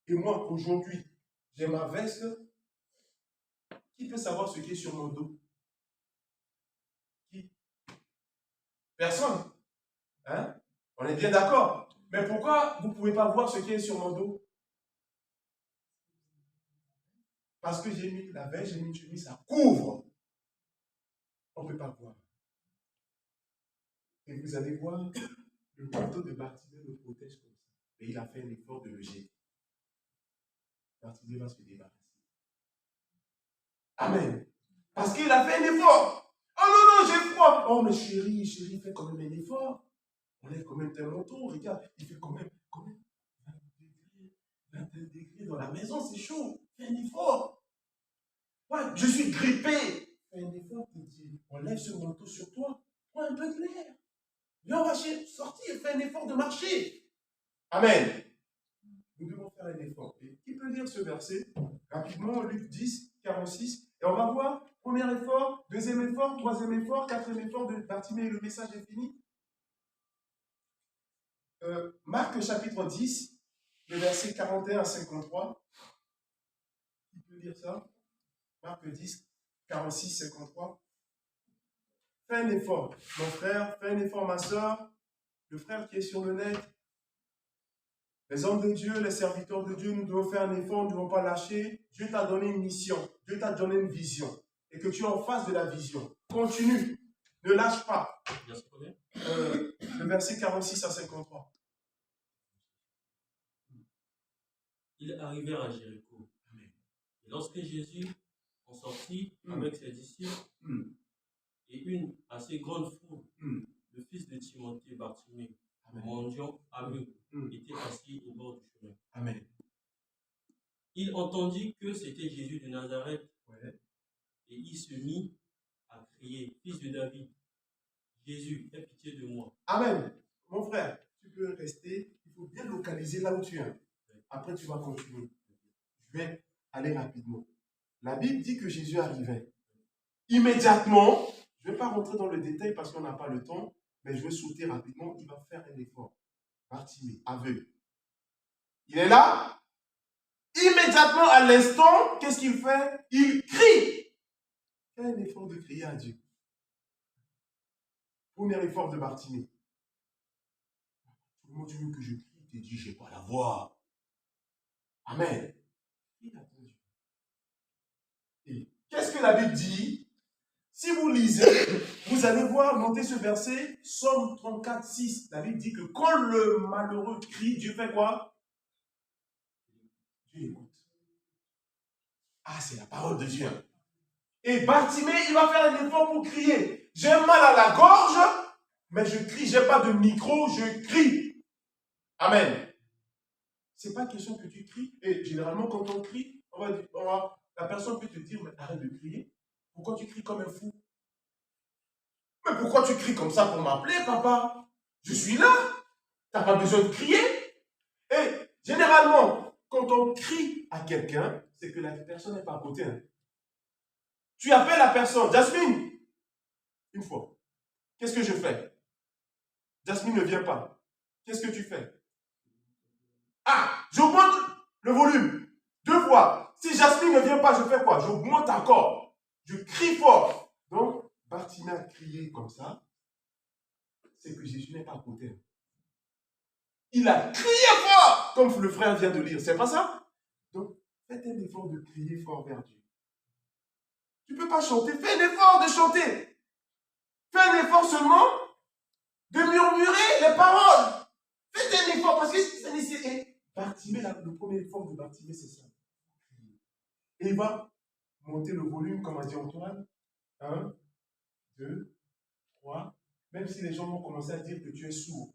Et moi, aujourd'hui, j'ai ma veste. Qui peut savoir ce qui est sur mon dos? Qui? Personne. Hein? On est bien d'accord. Mais pourquoi vous ne pouvez pas voir ce qui est sur mon dos? Parce que j'ai mis la veste, j'ai mis une chemise, ça couvre. On ne peut pas voir. Et vous allez voir, le manteau de Bartimée le protège comme ça. Et il a fait un effort de le jeter. Bartimée va se débarrasser. Amen. Parce qu'il a fait un effort. Oh non, non, j'ai froid. Oh, mais chérie, fais quand même un effort. On lève quand même tes manteaux. Regarde, il fait quand même 21 degrés dans la maison, c'est chaud. Fais un effort. Ouais, je suis grippé. Fais un effort pour dire, on lève ce manteau sur toi. Prends un peu de l'air. Viens, on va sortir, fais un effort de marcher. Amen. Nous devons faire un effort. Et qui peut lire ce verset? Rapidement, Luc 10, 46. Et on va voir, premier effort, deuxième effort, troisième effort, quatrième effort de Bartimée et le message est fini. Marc chapitre 10, le verset 41 à 53. Qui peut lire ça? Marc 10, 46, 53. Fais un effort, mon frère, fais un effort, ma soeur, le frère qui est sur le net. Les hommes de Dieu, les serviteurs de Dieu, nous devons faire un effort, nous ne devons pas lâcher. Dieu t'a donné une mission, Dieu t'a donné une vision. Et que tu es en face de la vision. Continue, ne lâche pas. Le verset 46 à 53. Ils arrivèrent à Jéricho. Amen. Et lorsque Jésus en sortit avec ses disciples et une assez grande foule, le fils de Timothée, Bartimée, mendiant aveugle, était assis au bord du chemin. Amen. Il entendit que c'était Jésus de Nazareth. Ouais. Et il se mit à crier, fils de David, Jésus, aie pitié de moi. Amen. Mon frère, tu peux rester. Il faut bien localiser là où tu es. Après, tu vas continuer. Je vais aller rapidement. La Bible dit que Jésus arrivait. Immédiatement, je ne vais pas rentrer dans le détail parce qu'on n'a pas le temps, mais je vais sauter rapidement. Il va faire un effort. Bartimée, aveugle. Il est là. Immédiatement, à l'instant, qu'est-ce qu'il fait? Il crie. Fais un effort de crier à Dieu. Premier effort de Bartimée. Comment tu veux que je crie? Il te dit, je n'ai pas la voix. Amen. Il a entendu. Et qu'est-ce que la Bible dit? Si vous lisez, vous allez voir, notez ce verset, Psaume 34, 6. La Bible dit que quand le malheureux crie, Dieu fait quoi? Dieu écoute. Ah, c'est la parole de Dieu. Et Bartimée, il va faire un effort pour crier. J'ai mal à la gorge, mais je crie, je n'ai pas de micro, je crie. Amen. C'est pas question que tu cries. Et généralement, quand on crie, la personne peut te dire, mais arrête de crier. Pourquoi tu cries comme un fou? Mais pourquoi tu cries comme ça pour m'appeler, papa? Je suis là. Tu n'as pas besoin de crier. Et généralement, quand on crie à quelqu'un, c'est que la personne n'est pas à côté. Hein. Tu appelles la personne, Jasmine, une fois. Qu'est-ce que je fais? Jasmine ne vient pas. Qu'est-ce que tu fais? Ah, j'augmente le volume. 2 fois. Si Jasmine ne vient pas, je fais quoi? J'augmente encore. Je crie fort. Donc, Bartimée a crié comme ça. C'est que Jésus n'est pas à côté. Il a crié fort, comme le frère vient de lire. C'est pas ça? Donc, faites un effort de crier fort vers Dieu. Tu ne peux pas chanter. Fais un effort de chanter. Fais un effort seulement de murmurer les paroles. Faites un effort parce que c'est nécessaire. Bartimée, le premier effort de Bartimée, c'est ça. Et il va monter le volume, comme a dit Antoine. 1, 2, 3. Même si les gens vont commencer à dire que tu es sourd,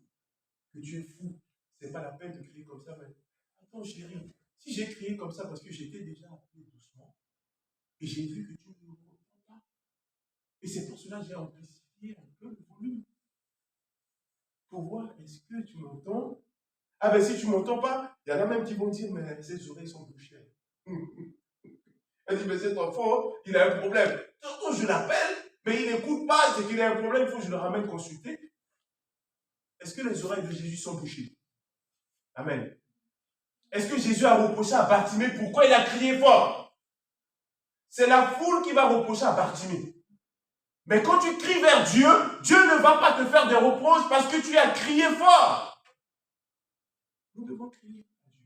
que tu es fou, ce n'est pas la peine de crier comme ça. Mais attends, chérie, si j'ai crié comme ça parce que j'étais déjà appelé doucement, et j'ai vu que tu ne me comprends pas, et c'est pour cela que j'ai amplifié un peu le volume. Pour voir, est-ce que tu m'entends? Ah ben si tu ne m'entends pas, il y en a même qui vont dire, mais ses oreilles sont bouchées. Elle dit, mais cet enfant, il a un problème. Surtout, je l'appelle, mais il n'écoute pas, c'est qu'il a un problème, il faut que je le ramène consulter. Est-ce que les oreilles de Jésus sont bouchées? Amen. Est-ce que Jésus a reproché à Bartimée pourquoi il a crié fort? C'est la foule qui va reprocher à Bartimée. Mais quand tu cries vers Dieu, Dieu ne va pas te faire des reproches parce que tu as crié fort. Nous devons crier à Dieu.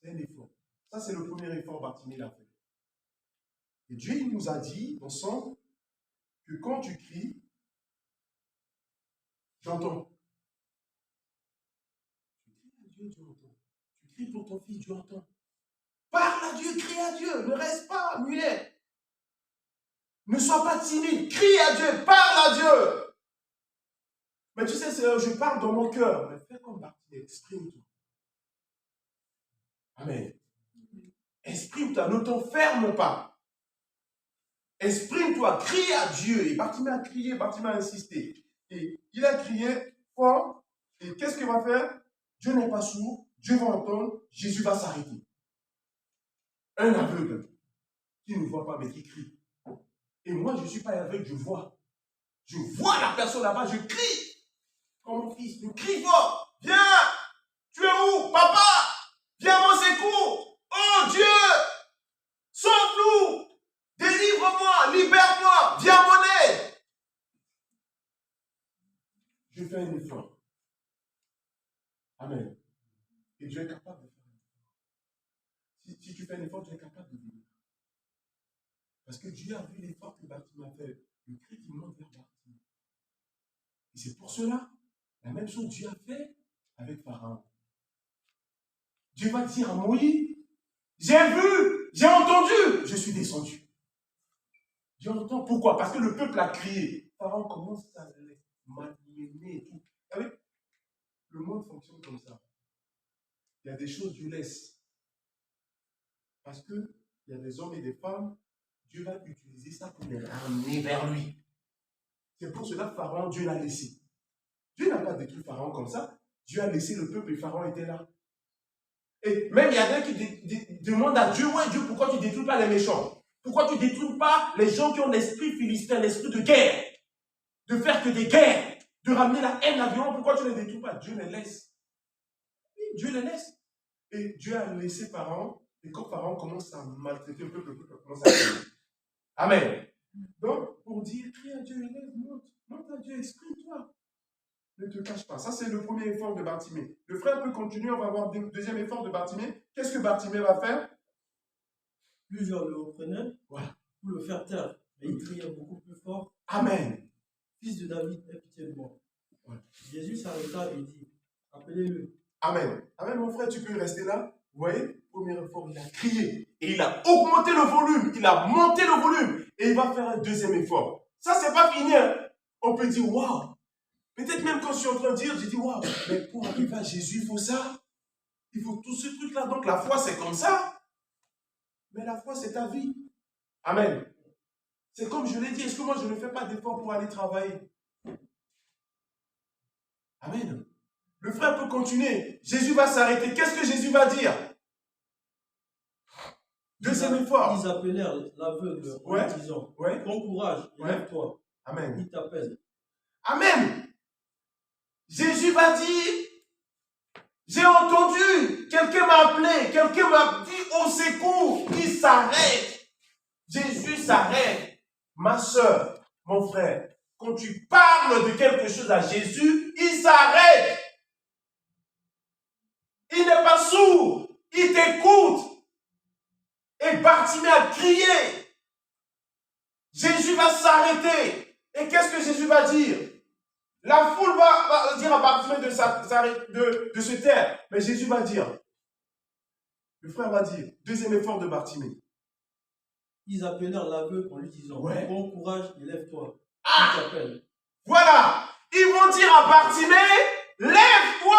C'est un effort. Ça, c'est le premier effort Bartimée l'a fait. Et Dieu, il nous a dit, ensemble, que quand tu cries, j'entends. Tu cries à Dieu, Dieu entend. Tu cries pour ton fils, Dieu entend. Parle à Dieu, crie à Dieu, ne reste pas muet. Ne sois pas timide, crie à Dieu, parle à Dieu. Mais tu sais, je parle dans mon cœur. Mais fais comme Bartimée, exprime-toi. Amen. Exprime-toi, ne t'enferme pas. Exprime-toi, crie à Dieu. Et Bartimée a crié, Bartimée a insisté. Et il a crié fort. Et qu'est-ce qu'il va faire? Dieu n'est pas sourd, Dieu va entendre, Jésus va s'arrêter. Un aveugle. qui ne voit pas, mais qui crie. Et moi, je ne suis pas aveugle, je vois. Je vois la personne là-bas, je crie. Comme mon fils, je crie fort. Viens! Tu es où? Papa! Viens à mon secours! Oh Dieu! Sauve-nous! Délivre-moi! Libère-moi! Viens à mon aide! Je fais un effort. Amen. Et Dieu est capable de faire un effort. Si tu fais un effort, tu es capable de vivre. Parce que Dieu a vu l'effort que Bartimée a fait. Le cri qui monte vers Bartimée. Et c'est pour cela, la même chose Dieu a fait avec Pharaon. Dieu va dire à Moïse, j'ai vu, j'ai entendu, je suis descendu. Dieu entend. Pourquoi? Parce que le peuple a crié. Pharaon commence à les malmener et tout. Vous savez, le monde fonctionne comme ça. Il y a des choses Dieu laisse. Parce qu'il y a des hommes et des femmes, Dieu va utiliser ça pour les ramener vers lui. C'est pour cela que Pharaon, Dieu l'a laissé. Dieu n'a pas détruit Pharaon comme ça. Dieu a laissé le peuple et Pharaon était là. Et même il y a des qui demandent à Dieu, ouais Dieu, pourquoi tu ne détruis pas les méchants? Pourquoi tu ne détruis pas les gens qui ont l'esprit philistin, l'esprit de guerre? De faire que des guerres, de ramener la haine, la violence, pourquoi tu ne les détruis pas? Dieu les laisse. Dieu les laisse. Et Dieu a laissé Pharaon, et quand Pharaon commence à maltraiter le peuple commence à crier. Amen. Donc, pour dire, crie à Dieu, élève, monte à Dieu, exprime-toi. Ne te cache pas. Ça, c'est le premier effort de Bartimée. Le frère peut continuer, on va voir le deuxième effort de Bartimée. Qu'est-ce que Bartimée va faire? Plusieurs le reprenaient Voilà. pour le faire taire. Mais il criait beaucoup plus fort. Amen. Fils de David, aie pitié de moi. Voilà. Jésus s'arrêta et dit, appelez-le. Amen. Amen, mon frère, tu peux rester là. Vous voyez, premier effort, il a crié. Et il a augmenté le volume. Il a monté le volume. Et il va faire un deuxième effort. Ça, c'est pas fini. Hein. On peut dire, waouh. Peut-être même quand je suis en train de dire, je dis, waouh, mais pour arriver à Jésus, il faut ça. Il faut tout ce truc-là. Donc la foi, c'est comme ça. Mais la foi, c'est ta vie. Amen. C'est comme je l'ai dit, est-ce que moi, je ne fais pas d'effort pour aller travailler? Amen. Le frère peut continuer. Jésus va s'arrêter. Qu'est-ce que Jésus va dire? Deuxième effort. Ils appelèrent l'aveugle en lui disant, bon courage, lève-toi. Amen. Il t'appelle. Amen. Jésus va dire, j'ai entendu, quelqu'un m'a appelé, quelqu'un m'a dit au secours, il s'arrête. Jésus s'arrête. Ma soeur, mon frère, quand tu parles de quelque chose à Jésus, il s'arrête. Il n'est pas sourd, il t'écoute. Et Bartimée a crié. Jésus va s'arrêter. Et qu'est-ce que Jésus va dire? La foule va dire à Bartimée de se taire. Mais Jésus va dire. Le frère va dire. Deuxième effort de Bartimée. Ils appelèrent l'aveugle en lui disant, bon courage, lève-toi. Ah! Il t'appelle. Voilà. Ils vont dire à Bartimée, lève-toi.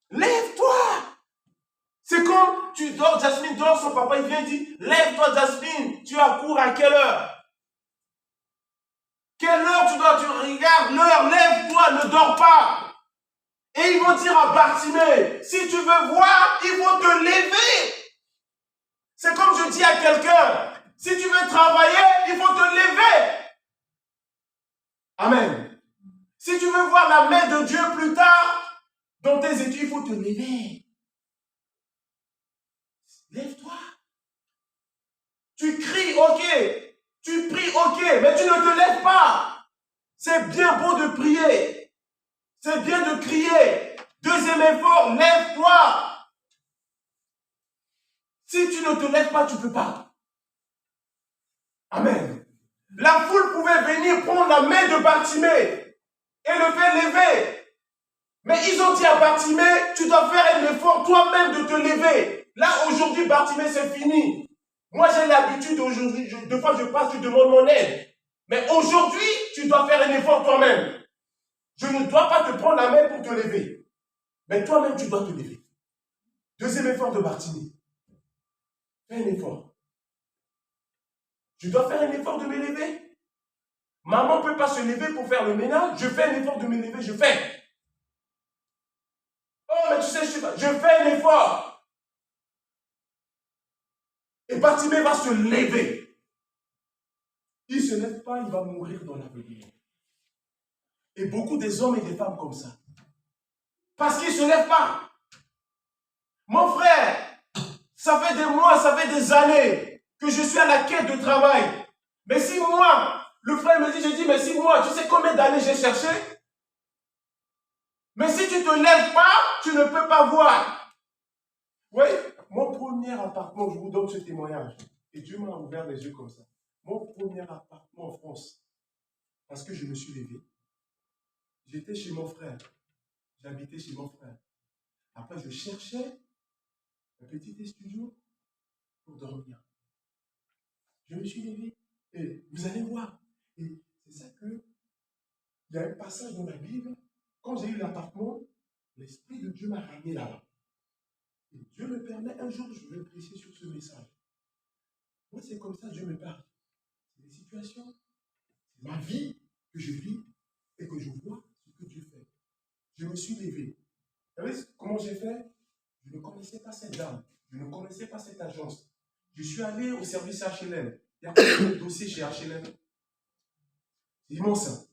Lève-toi. C'est comme tu dors, Jasmine dort, son papa il vient et dit, lève-toi Jasmine, tu as cours à quelle heure? Quelle heure tu dois, tu regardes l'heure, lève-toi, ne dors pas. Et ils vont dire à Bartimée, si tu veux voir, il faut te lever. C'est comme je dis à quelqu'un, si tu veux travailler, il faut te lever. Amen. Si tu veux voir la main de Dieu plus tard, dans tes études, il faut te lever. Lève-toi. Tu cries, ok. Tu pries, ok, mais tu ne te lèves pas. C'est bien beau de prier. C'est bien de crier. Deuxième effort, lève-toi. Si tu ne te lèves pas, tu ne peux pas. Amen. La foule pouvait venir prendre la main de Bartimée et le faire lever. Mais ils ont dit à Bartimée, tu dois faire un effort toi-même de te lever. Là, aujourd'hui, Bartimée, c'est fini. Moi, j'ai l'habitude aujourd'hui, deux fois je passe, tu demandes mon aide. Mais aujourd'hui, tu dois faire un effort toi-même. Je ne dois pas te prendre la main pour te lever. Mais toi-même, tu dois te lever. Deuxième effort de Bartimée. Fais un effort. Je dois faire un effort de me lever. Maman ne peut pas se lever pour faire le ménage. Je fais un effort de me lever, je fais. Oh, mais tu sais, je fais un effort. Et Bartimée va se lever. Il ne se lève pas, il va mourir dans l'avenir. Et beaucoup des hommes et des femmes comme ça. Parce qu'ils ne se lèvent pas. Mon frère, ça fait des mois, ça fait des années que je suis à la quête de travail. Mais si moi, le frère me dit, je dis, mais si moi, tu sais combien d'années j'ai cherché? Mais si tu ne te lèves pas, tu ne peux pas voir. Oui, mon premier appartement, je vous donne ce témoignage. Et Dieu m'a ouvert les yeux comme ça. Mon premier appartement en France, parce que je me suis levé, j'étais chez mon frère. J'habitais chez mon frère. Après, je cherchais un petit studio pour dormir. Je me suis levé. Et vous allez voir. Et c'est ça que, il y a un passage dans la Bible. Quand j'ai eu l'appartement, l'Esprit de Dieu m'a ramené là-bas. Et Dieu me permet, un jour, je vais prêcher sur ce message. Moi, c'est comme ça que Dieu me parle. C'est des situations, c'est ma vie que je vis et que je vois ce que Dieu fait. Je me suis levé. Vous savez comment j'ai fait? Je ne connaissais pas cette dame. Je ne connaissais pas cette agence. Je suis allé au service HLM. Il y a combien de dossiers chez HLM? C'est immense. Hein?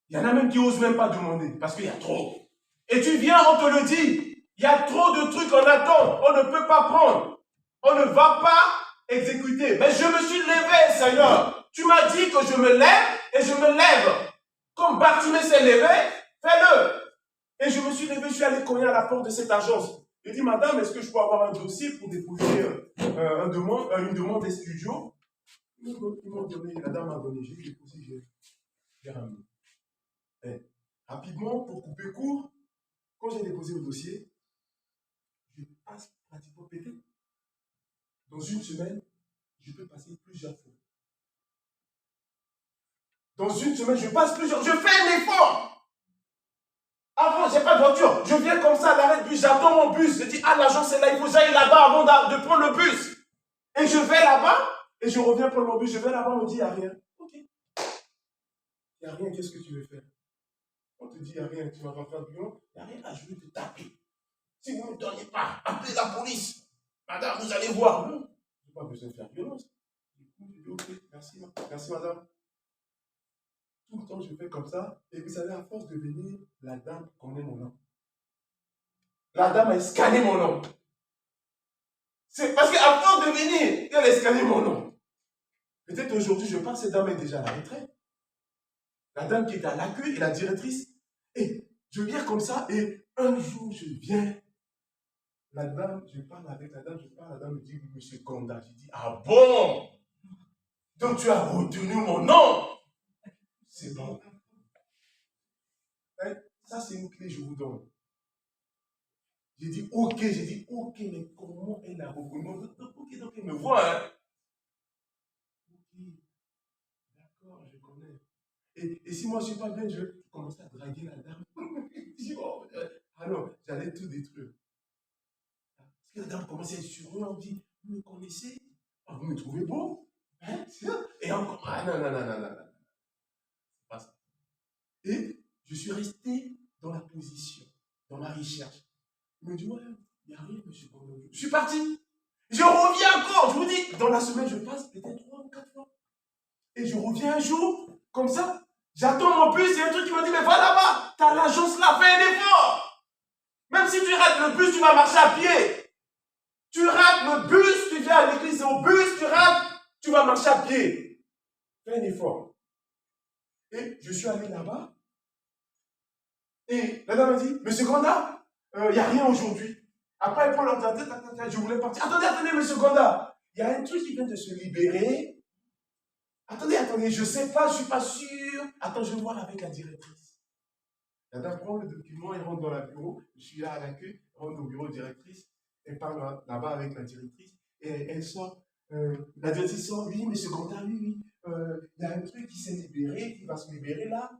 Il y en a même qui n'osent même pas demander parce qu'il y a trop. Et tu viens, on te le dit. Il y a trop de trucs en attente. On ne peut pas prendre. On ne va pas exécuter. Mais je me suis levé, Seigneur. Tu m'as dit que je me lève et je me lève. Comme Bartimée s'est levé, fais-le. Et je me suis levé, je suis allé cogner à la porte de cette agence. J'ai dit, madame, est-ce que je peux avoir un dossier pour déposer une demande des studios? Ils m'ont donné, la dame m'a donné, j'ai déposé, j'ai ramené. Et rapidement, pour couper court, quand j'ai déposé le dossier, je passe pratiquement pété. Dans une semaine, je peux passer plusieurs fois. Dans une semaine, je passe plusieurs. Je fais un effort. Avant, je n'ai pas de voiture. Je viens comme ça à l'arrêt de bus, j'attends mon bus. Je dis, ah, l'agence est là, il faut que j'aille là-bas avant de prendre le bus. Et je vais là-bas, et je reviens prendre mon bus. Je vais là-bas, on me dit, il n'y a rien. Ok. Il n'y a rien, qu'est-ce que tu veux faire? On te dit, il n'y a rien, tu vas pas faire du bureau. Il n'y a rien, je vais te taper. Si vous ne me donnez pas, appelez la police. Madame, vous allez voir. Non, je n'ai pas besoin de faire violence. Du coup, je dis, ok, merci madame. Tout le temps, je fais comme ça. Et vous savez, à force de venir, la dame connaît mon nom. La dame a scanné mon nom. C'est parce qu'à force de venir, elle a scanné mon nom. Peut-être aujourd'hui, je pense que cette dame est déjà à la retraite. La dame qui était à l'accueil et la directrice. Et je viens comme ça, et un jour, je viens. La dame, je parle avec la dame, la dame me dit, monsieur Gonda. Je dis, ah bon? Donc tu as retenu mon nom? C'est bon. Ça, c'est une clé, je vous donne. J'ai dit, ok, mais comment elle a reconnu? Ok, donc elle me voit, hein. Ok, d'accord, je connais. Et si moi je ne suis pas bien, je commence à draguer la dame. Je dis, oh, alors, j'allais tout détruire. Parce que la dame commençait à être sur eux, on dit, vous me connaissez? Ah, vous me trouvez beau? Hein? Et encore, ah non. C'est pas ça. Et je suis resté dans la position, dans ma recherche. Il me dit, ouais, il n'y a rien, monsieur Gonda. Je suis parti. Je reviens encore. Je vous dis, dans la semaine, je passe peut-être 3 ou 4 fois. Et je reviens un jour, comme ça. J'attends mon bus, il y a un truc qui me dit, mais va là-bas. T'as l'agence là, fais un effort. Même si tu rates le bus, tu vas marcher à pied. Tu rates le bus, tu viens à l'église, c'est au bus, tu rates, tu vas marcher à pied. Fais un effort. Et je suis allé là-bas. Et la dame m'a dit, monsieur Gonda, il n'y a rien aujourd'hui. Après, elle prend l'ordinateur, je voulais partir. Attendez, monsieur Gonda, il y a un truc qui vient de se libérer. Attendez, je ne sais pas, je ne suis pas sûr. Attends, je vais voir avec la directrice. La dame prend le document, elle rentre dans le bureau. Je suis là à l'accueil, elle rentre au bureau directrice. Elle parle là-bas avec la directrice. Et elle sort. La directrice sort, oui, monsieur Gonda, oui. Il y a un truc qui s'est libéré, qui va se libérer là.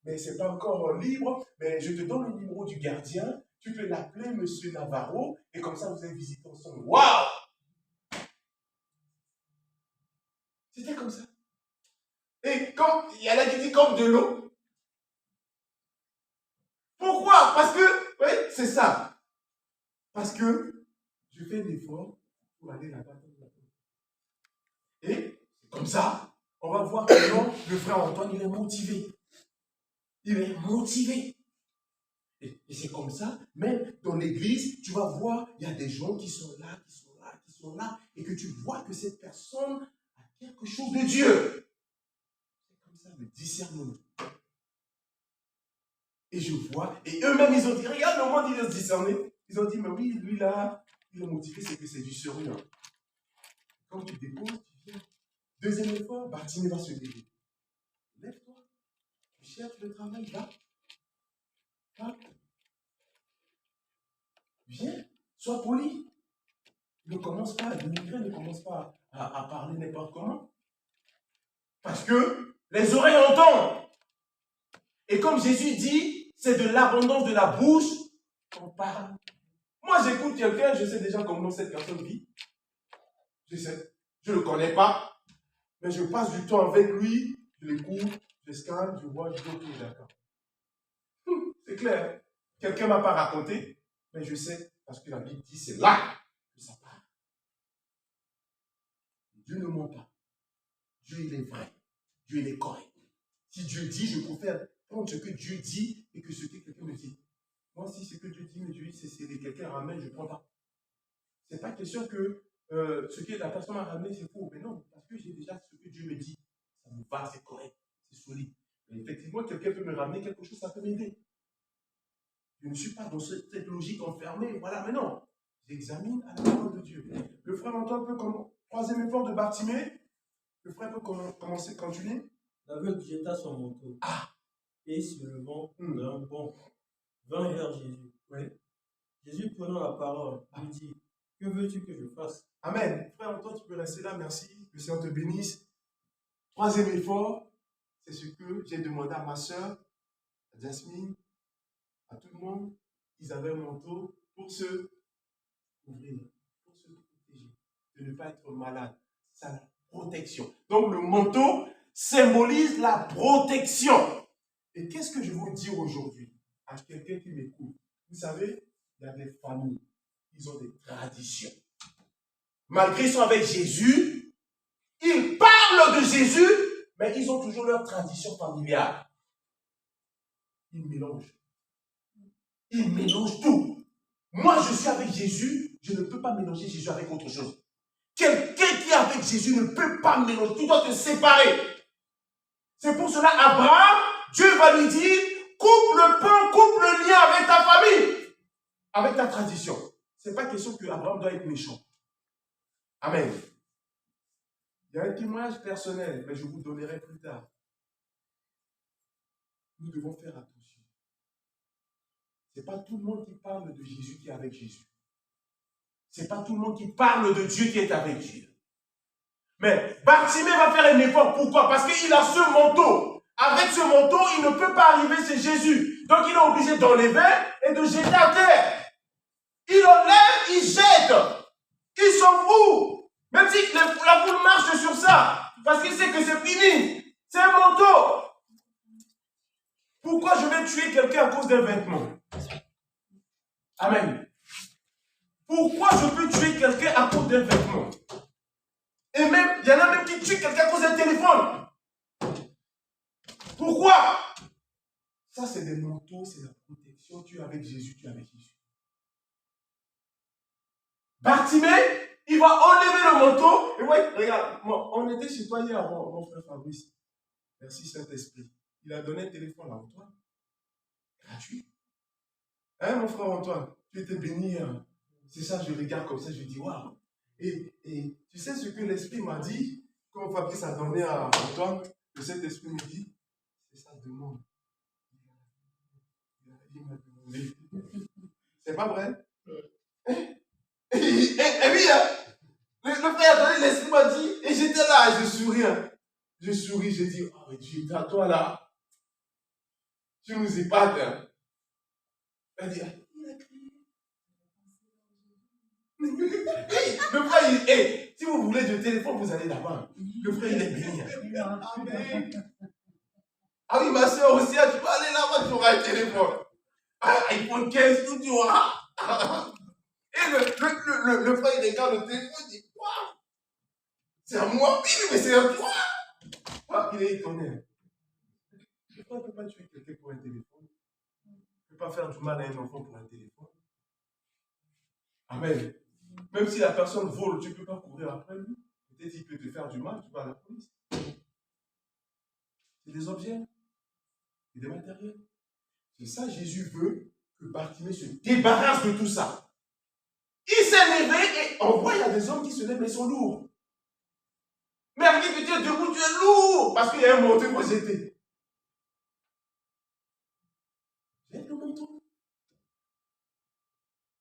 Mais ce n'est pas encore libre. Mais je te donne le numéro du gardien. Tu peux l'appeler monsieur Navarro. Et comme ça, vous allez visiter ensemble. Waouh! C'était comme ça. Et comme, il y en a qui disent comme de l'eau. Pourquoi? Parce que, oui, c'est ça. Parce que je fais un effort pour aller là-bas. Et comme ça, on va voir comment le frère Antoine, il est motivé. Il est motivé. Et c'est comme ça, même dans l'église, tu vas voir, il y a des gens qui sont là, qui sont là, qui sont là, et que tu vois que cette personne a quelque chose de Dieu. C'est comme ça, le discernement. Et je vois, et eux-mêmes, ils ont dit, regarde le monde, ils ont discerné. Ils ont dit, mais oui, lui là, il est motivé, c'est que c'est du sérieux. Quand tu déposes, tu viens. Deuxième effort, Bartimée va se lever. Lève-toi, tu cherches le travail, va. Va. Viens, sois poli. Ne commence pas à dénigrer, ne commence pas à parler n'importe comment. Parce que les oreilles entendent. Et comme Jésus dit, c'est de l'abondance de la bouche qu'on parle. Moi, j'écoute quelqu'un, je sais déjà comment cette personne vit. Je sais. Je ne le connais pas. Mais je passe du temps avec lui, je l'écoute, je scanne, je vois, je dis ok, d'accord. C'est clair. Quelqu'un ne m'a pas raconté, mais je sais, parce que la Bible dit, c'est là que ça part. Dieu ne ment pas. Dieu, il est vrai. Dieu, il est correct. Si Dieu dit, je préfère prendre ce que Dieu dit et que ce que quelqu'un me dit. Moi, si ce que Dieu dit me dit, c'est quelqu'un ramène, je ne prends pas. Ce n'est pas question que ce que la personne m'a ramené, c'est faux. Mais non, parce que j'ai déjà ce que Dieu me dit. Ça me va, c'est correct, c'est solide. Mais effectivement, quelqu'un peut me ramener quelque chose, ça peut m'aider. Je ne suis pas dans cette logique enfermée. Voilà, mais non. J'examine à la parole de Dieu. Le frère Antoine peut commencer. Troisième effort de Bartimée. Le frère peut commencer, continuer. L'aveugle jeta son manteau. Et se levant d'un bond, vint vers Jésus. Oui. Jésus prenant la parole, lui dit, que veux-tu que je fasse? Amen. Frère Antoine, tu peux rester là, merci. Que le Seigneur te bénisse. Troisième effort, c'est ce que j'ai demandé à ma soeur, à Jasmine, à tout le monde. Ils avaient un manteau pour se couvrir, pour se protéger, de ne pas être malade. C'est la protection. Donc le manteau symbolise la protection. Et qu'est-ce que je veux vous dire aujourd'hui à quelqu'un qui m'écoute? Vous savez, il y a des familles, ils ont des traditions. Malgré qu'ils sont avec Jésus, ils parlent de Jésus, mais ils ont toujours leur tradition familiale. Ils mélangent. Ils mélangent tout. Moi, je suis avec Jésus, je ne peux pas mélanger Jésus avec autre chose. Quelqu'un qui est avec Jésus ne peut pas mélanger. Tu dois te séparer. C'est pour cela, Abraham, Dieu va lui dire, coupe le pain, coupe le lien avec ta famille, avec ta tradition. Ce n'est pas question que Abraham doit être méchant. Amen. Il y a un témoignage personnel, mais je vous donnerai plus tard. Nous devons faire attention. Ce n'est pas tout le monde qui parle de Jésus qui est avec Jésus. Ce n'est pas tout le monde qui parle de Dieu qui est avec Dieu. Mais Bartimée va faire un effort. Pourquoi? Parce qu'il a ce manteau. Avec ce manteau, il ne peut pas arriver chez Jésus. Donc il est obligé d'enlever et de jeter à terre. Il enlève, il jette. Il s'en fout. Même si la foule marche sur ça. Parce qu'il sait que c'est fini. C'est un manteau. Pourquoi je vais tuer quelqu'un à cause d'un vêtement? Amen. Pourquoi je peux tuer quelqu'un à cause d'un vêtement? Et même, il y en a même qui tuent quelqu'un à cause d'un téléphone. Pourquoi? Ça, c'est des manteaux, c'est la protection. Tu es avec Jésus, tu es avec Jésus. Bartimée, il va enlever le manteau. Et ouais, regarde, on était chez toi hier, mon frère Fabrice. Merci Saint-Esprit. Il a donné un téléphone à Antoine. Gratuit. Hein, mon frère Antoine? Tu étais béni hier. C'est ça, je regarde comme ça, je dis waouh. Et tu sais ce que l'Esprit m'a dit quand Fabrice a donné à Antoine, que cet Esprit me dit, c'est sa demande. Il m'a demandé. C'est pas vrai? Et oui, le frère a donné, l'Esprit m'a dit, et j'étais là, je souris. Je souris, je dis, oh Dieu, à toi là, tu nous épates. Hein. Elle dit, il a crié. Le frère, si vous voulez du téléphone, vous allez là-bas. Le frère, il est béni. Ah oui, ma soeur aussi, tu peux aller là-bas, tu auras un téléphone. iPhone 15, tout tu auras. Et le frère, il regarde le téléphone, il dit, quoi? C'est à moi? Oui, mais c'est à toi. Ah, il est étonné. Pourquoi tu ne peux pas tuer quelqu'un pour un téléphone? Tu ne peux pas faire du mal à un enfant pour un téléphone. Amen. Même si la personne vole, tu ne peux pas courir après lui. Peut-être qu'il peut te faire du mal, tu vas à la police. C'est des objets, c'est des matériels. C'est ça, Jésus veut que Bartimée se débarrasse de tout ça. Il s'est levé et on voit, il y a des hommes qui se lèvent, mais ils sont lourds. Mais avec qui tu es debout, tu es lourd. Parce qu'il y a un manteau pour jeter. Jette le manteau.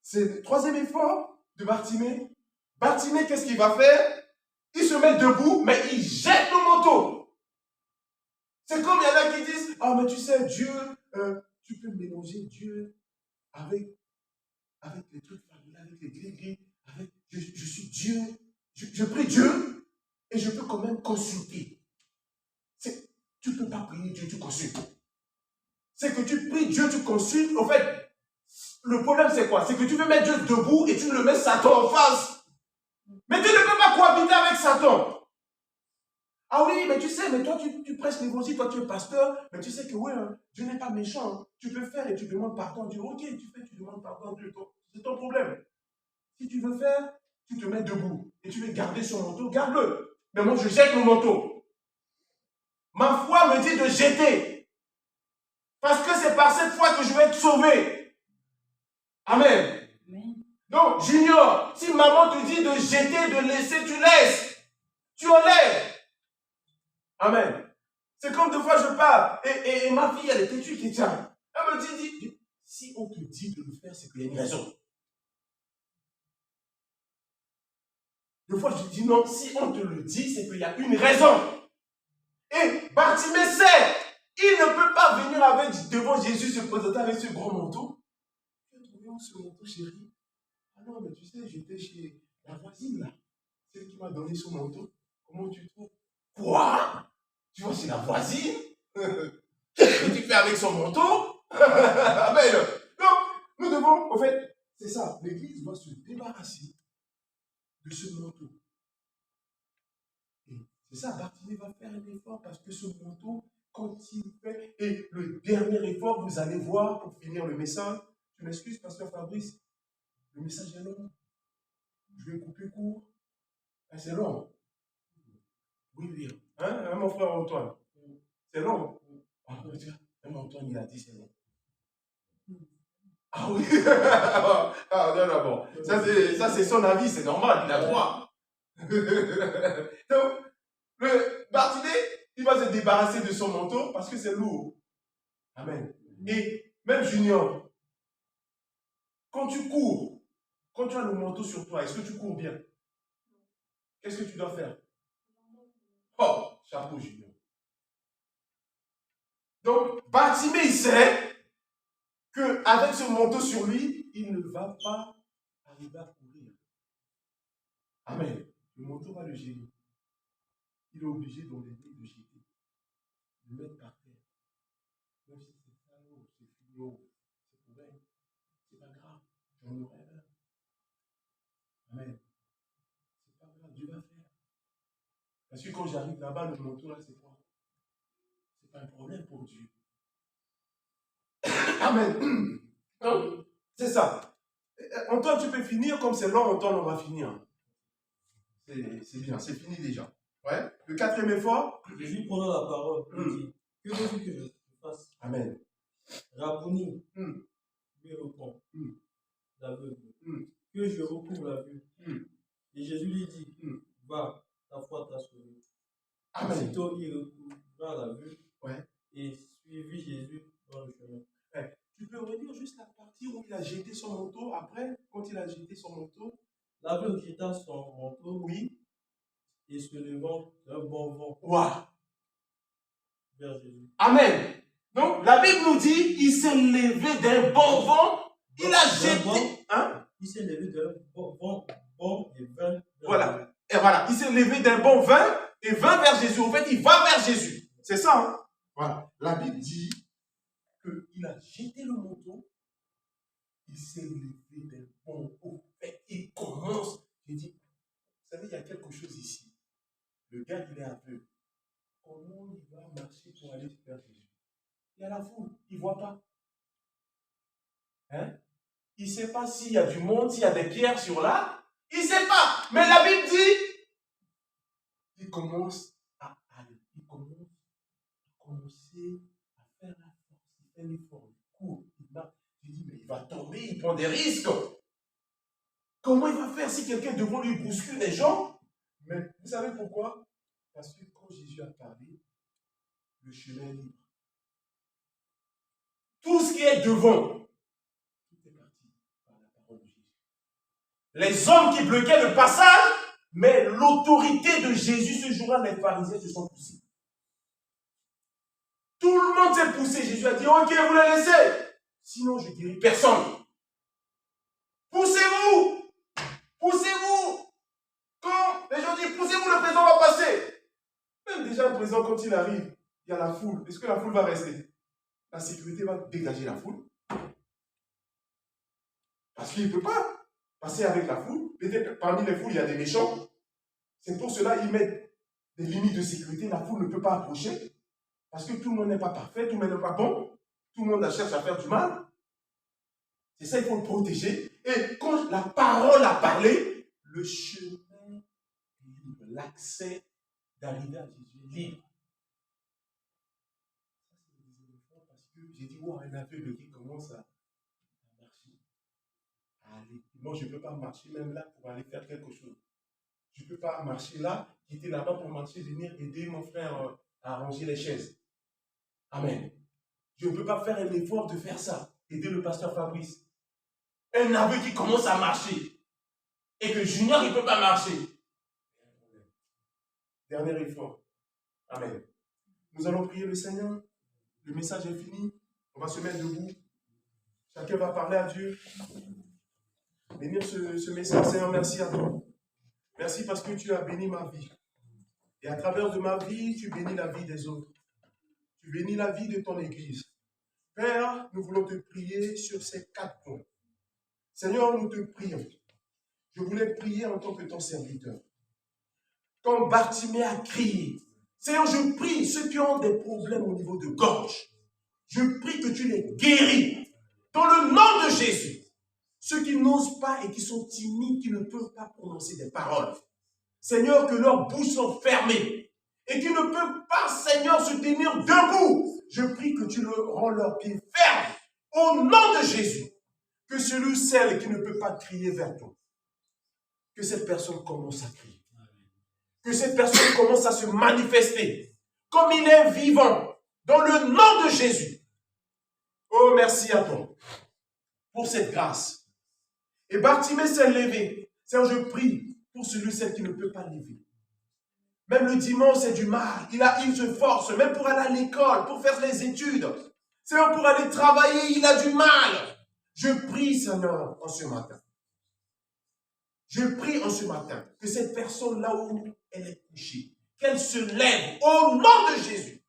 C'est le troisième effort de Bartimée. Bartimée, qu'est-ce qu'il va faire? Il se met debout, mais il jette le manteau. C'est comme il y en a qui disent, ah, mais tu sais, Dieu, tu peux mélanger Dieu avec les trucs familiers, avec les gris-gris, avec je suis Dieu, je prie Dieu et je peux quand même consulter. Tu ne peux pas prier Dieu, tu consultes. C'est que tu pries Dieu, tu consultes. En fait, le problème c'est quoi? C'est que tu veux mettre Dieu debout et tu le mets Satan en face. Mais tu ne peux pas cohabiter avec Satan. Ah oui, mais tu sais, mais toi tu prêches l'évangile, toi tu es pasteur, mais tu sais que oui, hein, Dieu n'est pas méchant. Hein. Tu peux faire et tu demandes pardon. Dieu, ok, tu fais, tu demandes pardon. Dieu, c'est ton problème. Si tu veux faire, tu te mets debout et tu veux garder son manteau, garde-le. Mais moi je jette mon manteau. Ma foi me dit de jeter. Parce que c'est par cette foi que je vais être sauvé. Amen. Donc, Junior, si maman te dit de jeter, de laisser, tu laisses. Tu enlèves. Amen. C'est comme deux fois je parle. Et ma fille, elle est têtue, chrétienne. Elle me dit, si on te dit de le faire, c'est qu'il y a une raison. Deux fois je dis non, si on te le dit, c'est qu'il y a une raison. Et Bartimée sait, il ne peut pas venir devant Jésus se présenter avec ce grand manteau. Tu as trouvé où ce manteau, chérie? Ah non, mais tu sais, j'étais chez la voisine là. Celle qui m'a donné son manteau. Comment tu trouves? Quoi? Tu vois, c'est la voisine? Qu'est-ce que tu fais avec son manteau? Amen. Donc, nous devons, en fait, c'est ça, l'Église doit se débarrasser de ce manteau. Et c'est ça, Bartimée va faire un effort parce que ce manteau, quand il fait, et le dernier effort, vous allez voir, pour finir le message, je m'excuse, pasteur Fabrice, le message est long. Je vais couper court. C'est long. Oui. Hein, mon frère Antoine. C'est long. Même Antoine, il a dit c'est long. Ah oui. Non, bon. Ça, c'est son avis, c'est normal, il a droit. Donc, le Bartimée, il va se débarrasser de son manteau parce que c'est lourd. Amen. Et même Junior, quand tu cours, quand tu as le manteau sur toi, est-ce que tu cours bien? Qu'est-ce que tu dois faire? Oh, chapeau Junior. Donc, Bartimée, il sait qu'avec ce manteau sur lui, il ne va pas arriver à courir. Amen. Le manteau va le gêner. Il est obligé d'enlever, de jeter, de mettre par terre. Même si c'est salaud, c'est fini, c'est poubelle, c'est pas grave, j'en aurai un. Amen. C'est pas grave, Dieu va faire. Parce que quand j'arrive là-bas, le manteau là, c'est quoi? C'est pas un problème pour Dieu. Amen. Donc, c'est ça. Antoine, tu peux finir comme c'est long, Antoine, on va finir. C'est bien, c'est fini déjà. Ouais. Le quatrième effort. Jésus prenant la parole, il dit, que veux-tu que je fasse? Amen. Rabboni, lui répond, l'aveugle, que je recouvre la vue. Et Jésus lui dit, va, ta foi t'a sauvé. Amen. Aussitôt il recouvra la vue, ouais, et suivit Jésus dans le chemin. Ouais. Tu peux redire juste la partie où il a jeté son manteau après, quand il a jeté son manteau? L'aveugle jeta son manteau, oui, et se levant d'un bon vent wow, vers Jésus. Amen. Donc la Bible nous dit, il s'est levé d'un bon vent, il a jeté. Hein? Il s'est levé d'un bon et vint. Voilà. Et voilà, il s'est levé d'un bon vin et vint vers Jésus. En fait, il va vers Jésus. C'est ça, hein? Voilà. La Bible dit qu'il a jeté le manteau, il s'est levé d'un bon vent. Et il commence. Il dit, vous savez, il y a quelque chose ici. Le gars, il est aveugle. Comment il va marcher pour aller vers Jésus? Il y a la foule, il ne voit pas. Hein? Il ne sait pas s'il y a du monde, s'il y a des pierres sur là. Il ne sait pas. Mais la Bible dit, il commence à aller. Il commence à commencer à faire la force. Il fait l'effort, il court, il marche. Il dit, mais il va tomber, il prend des risques. Comment il va faire si quelqu'un devant lui bouscule les gens? Mais vous savez pourquoi? Parce que quand Jésus a parlé, le chemin est libre. Tout ce qui est devant, tout est parti par la parole de Jésus. Les hommes qui bloquaient le passage, mais l'autorité de Jésus ce jour-là, les pharisiens se sont poussés. Tout le monde s'est poussé. Jésus a dit, ok, vous les laissez. Sinon, je guéris personne. Poussez-vous. Poussez-vous. Quand les gens disent, poussez-vous, le président va passer. Même déjà, le président, quand il arrive, il y a la foule. Est-ce que la foule va rester? La sécurité va dégager la foule. Parce qu'il ne peut pas passer avec la foule. Peut-être parmi les foules, il y a des méchants. C'est pour cela qu'ils mettent des limites de sécurité. La foule ne peut pas approcher. Parce que tout le monde n'est pas parfait, tout le monde n'est pas bon. Tout le monde cherche à faire du mal. C'est ça, il faut le protéger. Et quand la parole a parlé, le chemin est libre. L'accès d'arriver à Jésus est libre. Parce que j'ai dit, wow, un aveugle qui commence à marcher. À aller. Moi, je ne peux pas marcher même là pour aller faire quelque chose. Je ne peux pas marcher là, quitter là-bas pour marcher, venir aider mon frère à ranger les chaises. Amen. Je ne peux pas faire un effort de faire ça. Aider le pasteur Fabrice. Un aveugle qui commence à marcher. Et que Junior, il ne peut pas marcher. Dernier effort. Amen. Nous allons prier le Seigneur. Le message est fini. On va se mettre debout. Chacun va parler à Dieu. Bénir ce message. Seigneur, merci à toi. Merci parce que tu as béni ma vie. Et à travers de ma vie, tu bénis la vie des autres. Tu bénis la vie de ton Église. Père, nous voulons te prier sur ces 4 points. Seigneur, nous te prions. Je voulais prier en tant que ton serviteur. Quand Bartimée a crié, Seigneur, je prie ceux qui ont des problèmes au niveau de gorge. Je prie que tu les guéris. Dans le nom de Jésus. Ceux qui n'osent pas et qui sont timides, qui ne peuvent pas prononcer des paroles. Seigneur, que leurs bouches sont fermées. Et qui ne peuvent pas, Seigneur, se tenir debout. Je prie que tu leur rends leurs pieds fermes. Au nom de Jésus. Que celui ou celle qui ne peut pas crier vers toi. Que cette personne commence à crier. Que cette personne commence à se manifester. Comme il est vivant. Dans le nom de Jésus. Oh, merci à toi. Pour cette grâce. Et Bartimée s'est levé. Seigneur, je prie pour celui ou celle qui ne peut pas lever. Même le dimanche, c'est du mal. Il se force, même pour aller à l'école, pour faire les études. Seigneur, pour aller travailler, il a du mal. Je prie, Seigneur, en ce matin. Je prie en ce matin que cette personne, là où elle est couchée, qu'elle se lève au nom de Jésus.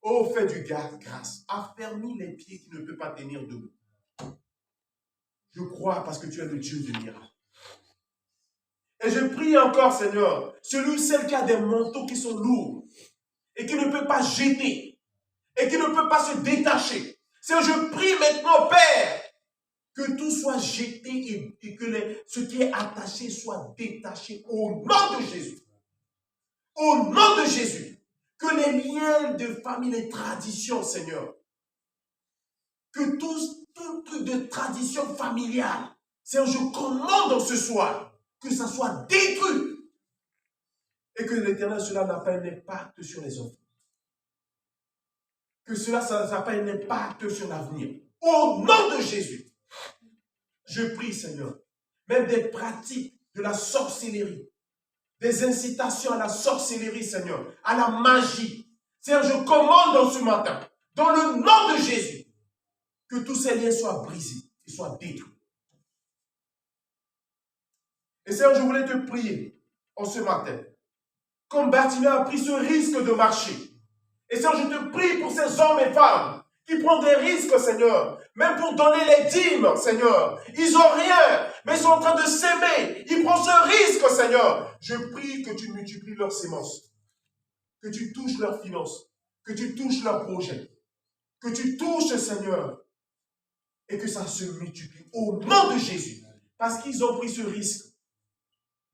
Oh, fais du grâce. Affermis les pieds qui ne peuvent pas tenir debout. Je crois parce que tu es le Dieu de miracles. Et je prie encore, Seigneur, celui ou celle qui a des manteaux qui sont lourds et qui ne peut pas jeter et qui ne peut pas se détacher. Seigneur, je prie maintenant, Père, que tout soit jeté et que ce qui est attaché soit détaché au nom de Jésus. Au nom de Jésus. Que les liens de famille, les traditions, Seigneur, que tout truc de tradition familiale, Seigneur, je commande ce soir que ça soit détruit et que l'Éternel, cela n'a pas un impact sur les enfants. Que cela n'a pas un impact sur l'avenir. Au nom de Jésus, je prie, Seigneur, même des pratiques de la sorcellerie, des incitations à la sorcellerie, Seigneur, à la magie. Seigneur, je commande en ce matin, dans le nom de Jésus, que tous ces liens soient brisés et soient détruits. Et Seigneur, je voulais te prier en ce matin, comme Bartimée a pris ce risque de marcher. Et Seigneur, je te prie pour ces hommes et femmes qui prennent des risques, Seigneur, même pour donner les dîmes, Seigneur. Ils n'ont rien, mais ils sont en train de s'aimer. Ils prennent ce risque, Seigneur. Je prie que tu multiplies leurs semences, que tu touches leurs finances, que tu touches leurs projets, que tu touches, Seigneur, et que ça se multiplie au nom de Jésus, parce qu'ils ont pris ce risque.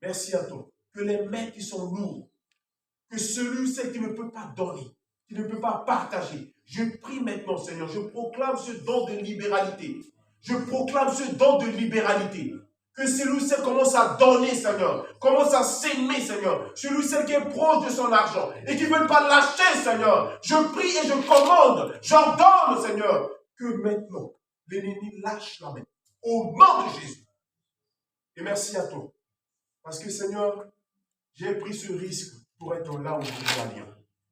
Merci à toi. Que les mains qui sont lourdes, que celui qui ne peut pas donner, qui ne peut pas partager, je prie maintenant, Seigneur, je proclame ce don de libéralité. Je proclame ce don de libéralité. Que celui qui commence à donner, Seigneur, commence à s'aimer, Seigneur. Celui qui est proche de son argent et qui ne veut pas lâcher, Seigneur. Je prie et je commande, j'ordonne, Seigneur, que maintenant, l'ennemi lâche la main. Au nom de Jésus. Et merci à toi. Parce que, Seigneur, j'ai pris ce risque pour être là où je dois aller.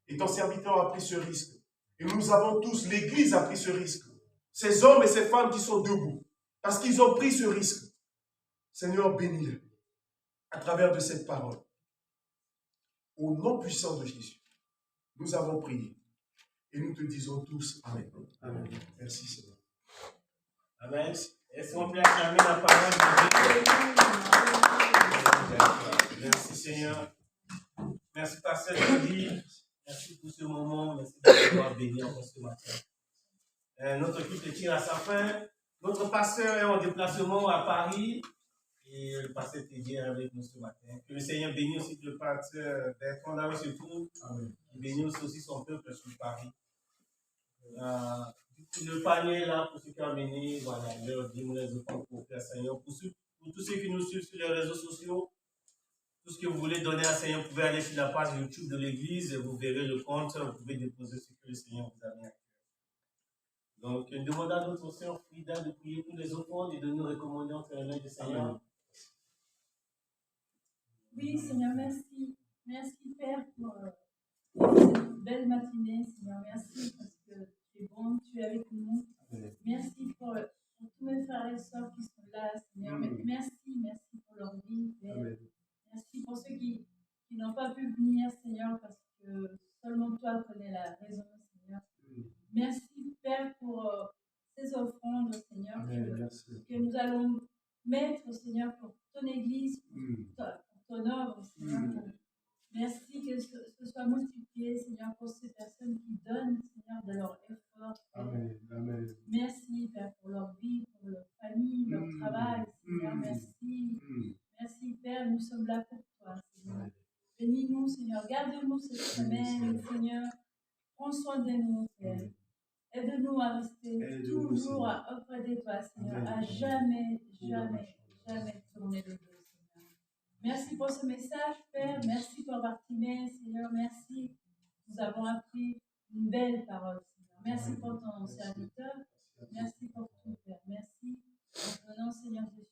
Et ton serviteur a pris ce risque. Et nous avons tous, l'Église a pris ce risque. Ces hommes et ces femmes qui sont debout. Parce qu'ils ont pris ce risque. Seigneur, bénis-les à travers de cette parole. Au nom puissant de Jésus, nous avons prié. Et nous te disons tous Amen. Amen. Merci, Seigneur. Amen. Est-ce qu'on peut acclamer la parole de Dieu? Merci, Seigneur. Merci, Pasteur Jody. Merci pour ce moment. Merci de pouvoir bénir encore ce matin. Notre culte tire à sa fin. Notre pasteur est en déplacement à Paris. Et le pasteur Teddy est avec nous ce matin. Que le Seigneur bénisse aussi le pasteur Bertrand là où il se trouve. Il bénisse aussi son peuple sur Paris. Le panier là pour ceux qui ont amené, voilà, leur dîme, les offrandes pour faire Seigneur. Pour tous ceux qui nous suivent sur les réseaux sociaux, tout ce que vous voulez donner à Seigneur, vous pouvez aller sur la page YouTube de l'église, vous verrez le compte, vous pouvez déposer ce que le Seigneur vous a mis à cœur. Donc, demandons à notre sœur Frida de prier pour les offrandes et de nous recommander entre les mains du Seigneur. Oui, Seigneur, merci. Merci, Père, pour cette belle matinée, Seigneur. Merci parce que tu es bon, tu es avec nous. Merci pour tous mes frères et sœurs qui sont là, Seigneur. Merci pour leur vie, Père. Merci pour ceux qui n'ont pas pu venir, Seigneur, parce que seulement toi connais la raison, Seigneur. Merci, Père, pour ces offrandes, Seigneur, que nous allons mettre, Seigneur, pour ton Église, pour ton œuvre, Seigneur. Merci que ce soit multiplié, Seigneur, pour ces personnes qui donnent, Seigneur, de leur effort. Amen. Amen. Merci, Père, pour leur vie, pour leur famille, leur travail, Seigneur. Merci. Merci, Père, nous sommes là pour toi, Seigneur. Bénis-nous, Seigneur. Garde-nous cette semaine, Seigneur. Prends soin de nous, Père. Aide-nous à rester toujours auprès de toi, Seigneur. À jamais tourner le dos, Seigneur. Merci pour ce message, Père. Merci pour Bartimée, Seigneur. Merci. Nous avons appris une belle parole, Seigneur. Merci pour ton serviteur. Merci pour tout, Père. Merci. En ton nom, Seigneur Jésus.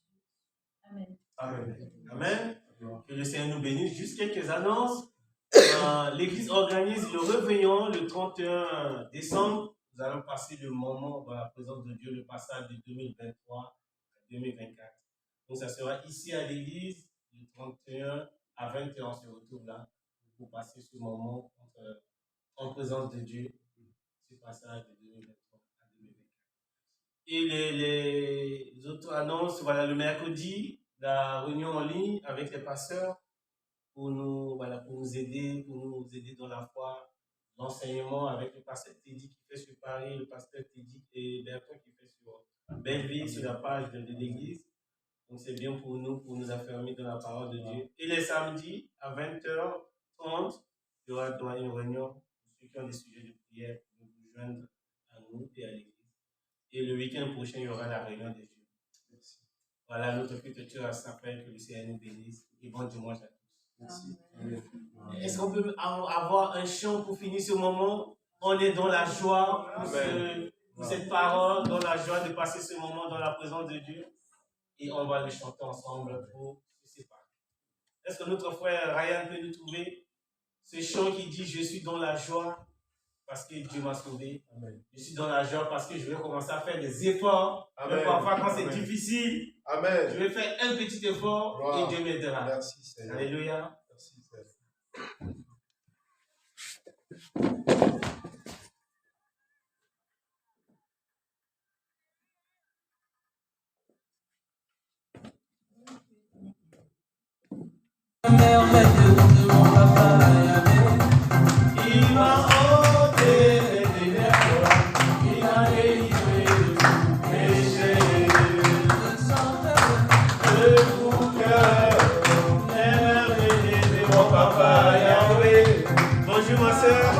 Amen. Amen. Amen. Que le Seigneur nous bénisse. Juste quelques annonces. L'Église organise le réveillon le 31 décembre. Nous allons passer le moment dans la présence de Dieu, le passage de 2023 à 2024. Donc, ça sera ici à l'Église, le 31 à 21, on se retrouve là pour passer ce moment en présence de Dieu, ce passage de 2023 à 2024. Et les autres annonces, voilà, le mercredi, la réunion en ligne avec les pasteurs pour nous aider dans la foi, l'enseignement avec le pasteur Teddy qui fait sur Paris, le pasteur Teddy et Bertrand qui fait sur Belleville, sur la page de l'église. Donc c'est bien pour nous affermir dans la parole de Dieu. Et les samedis à 20h30, il y aura une réunion pour ceux qui ont des sujets de prière pour vous joindre à nous et à l'église. Et le week-end prochain, il y aura la réunion des jeunes. Merci. Voilà, notre culture s'appelle que le Seigneur nous bénisse et bon dimanche à tous. Merci. Est-ce qu'on peut avoir un chant pour finir ce moment? On est dans la joie pour cette parole, dans la joie de passer ce moment dans la présence de Dieu. Et on va le chanter ensemble pour se séparer. Est-ce que notre frère Ryan peut nous trouver ce chant qui dit « Je suis dans la joie parce que Dieu m'a sauvé. Amen. Je suis dans la joie parce que je vais commencer à faire des efforts. Amen. Même parfois quand c'est difficile, Amen. Je vais faire un petit effort et Dieu m'aidera. Merci Seigneur. Alléluia. Merci Seigneur. merveilleux de mon papa Il m'a ôté les ténèbres, il m'a délivré de tous péchés. De tout cœur, merveilleux de mon papa Yahweh. Bonjour ma soeur.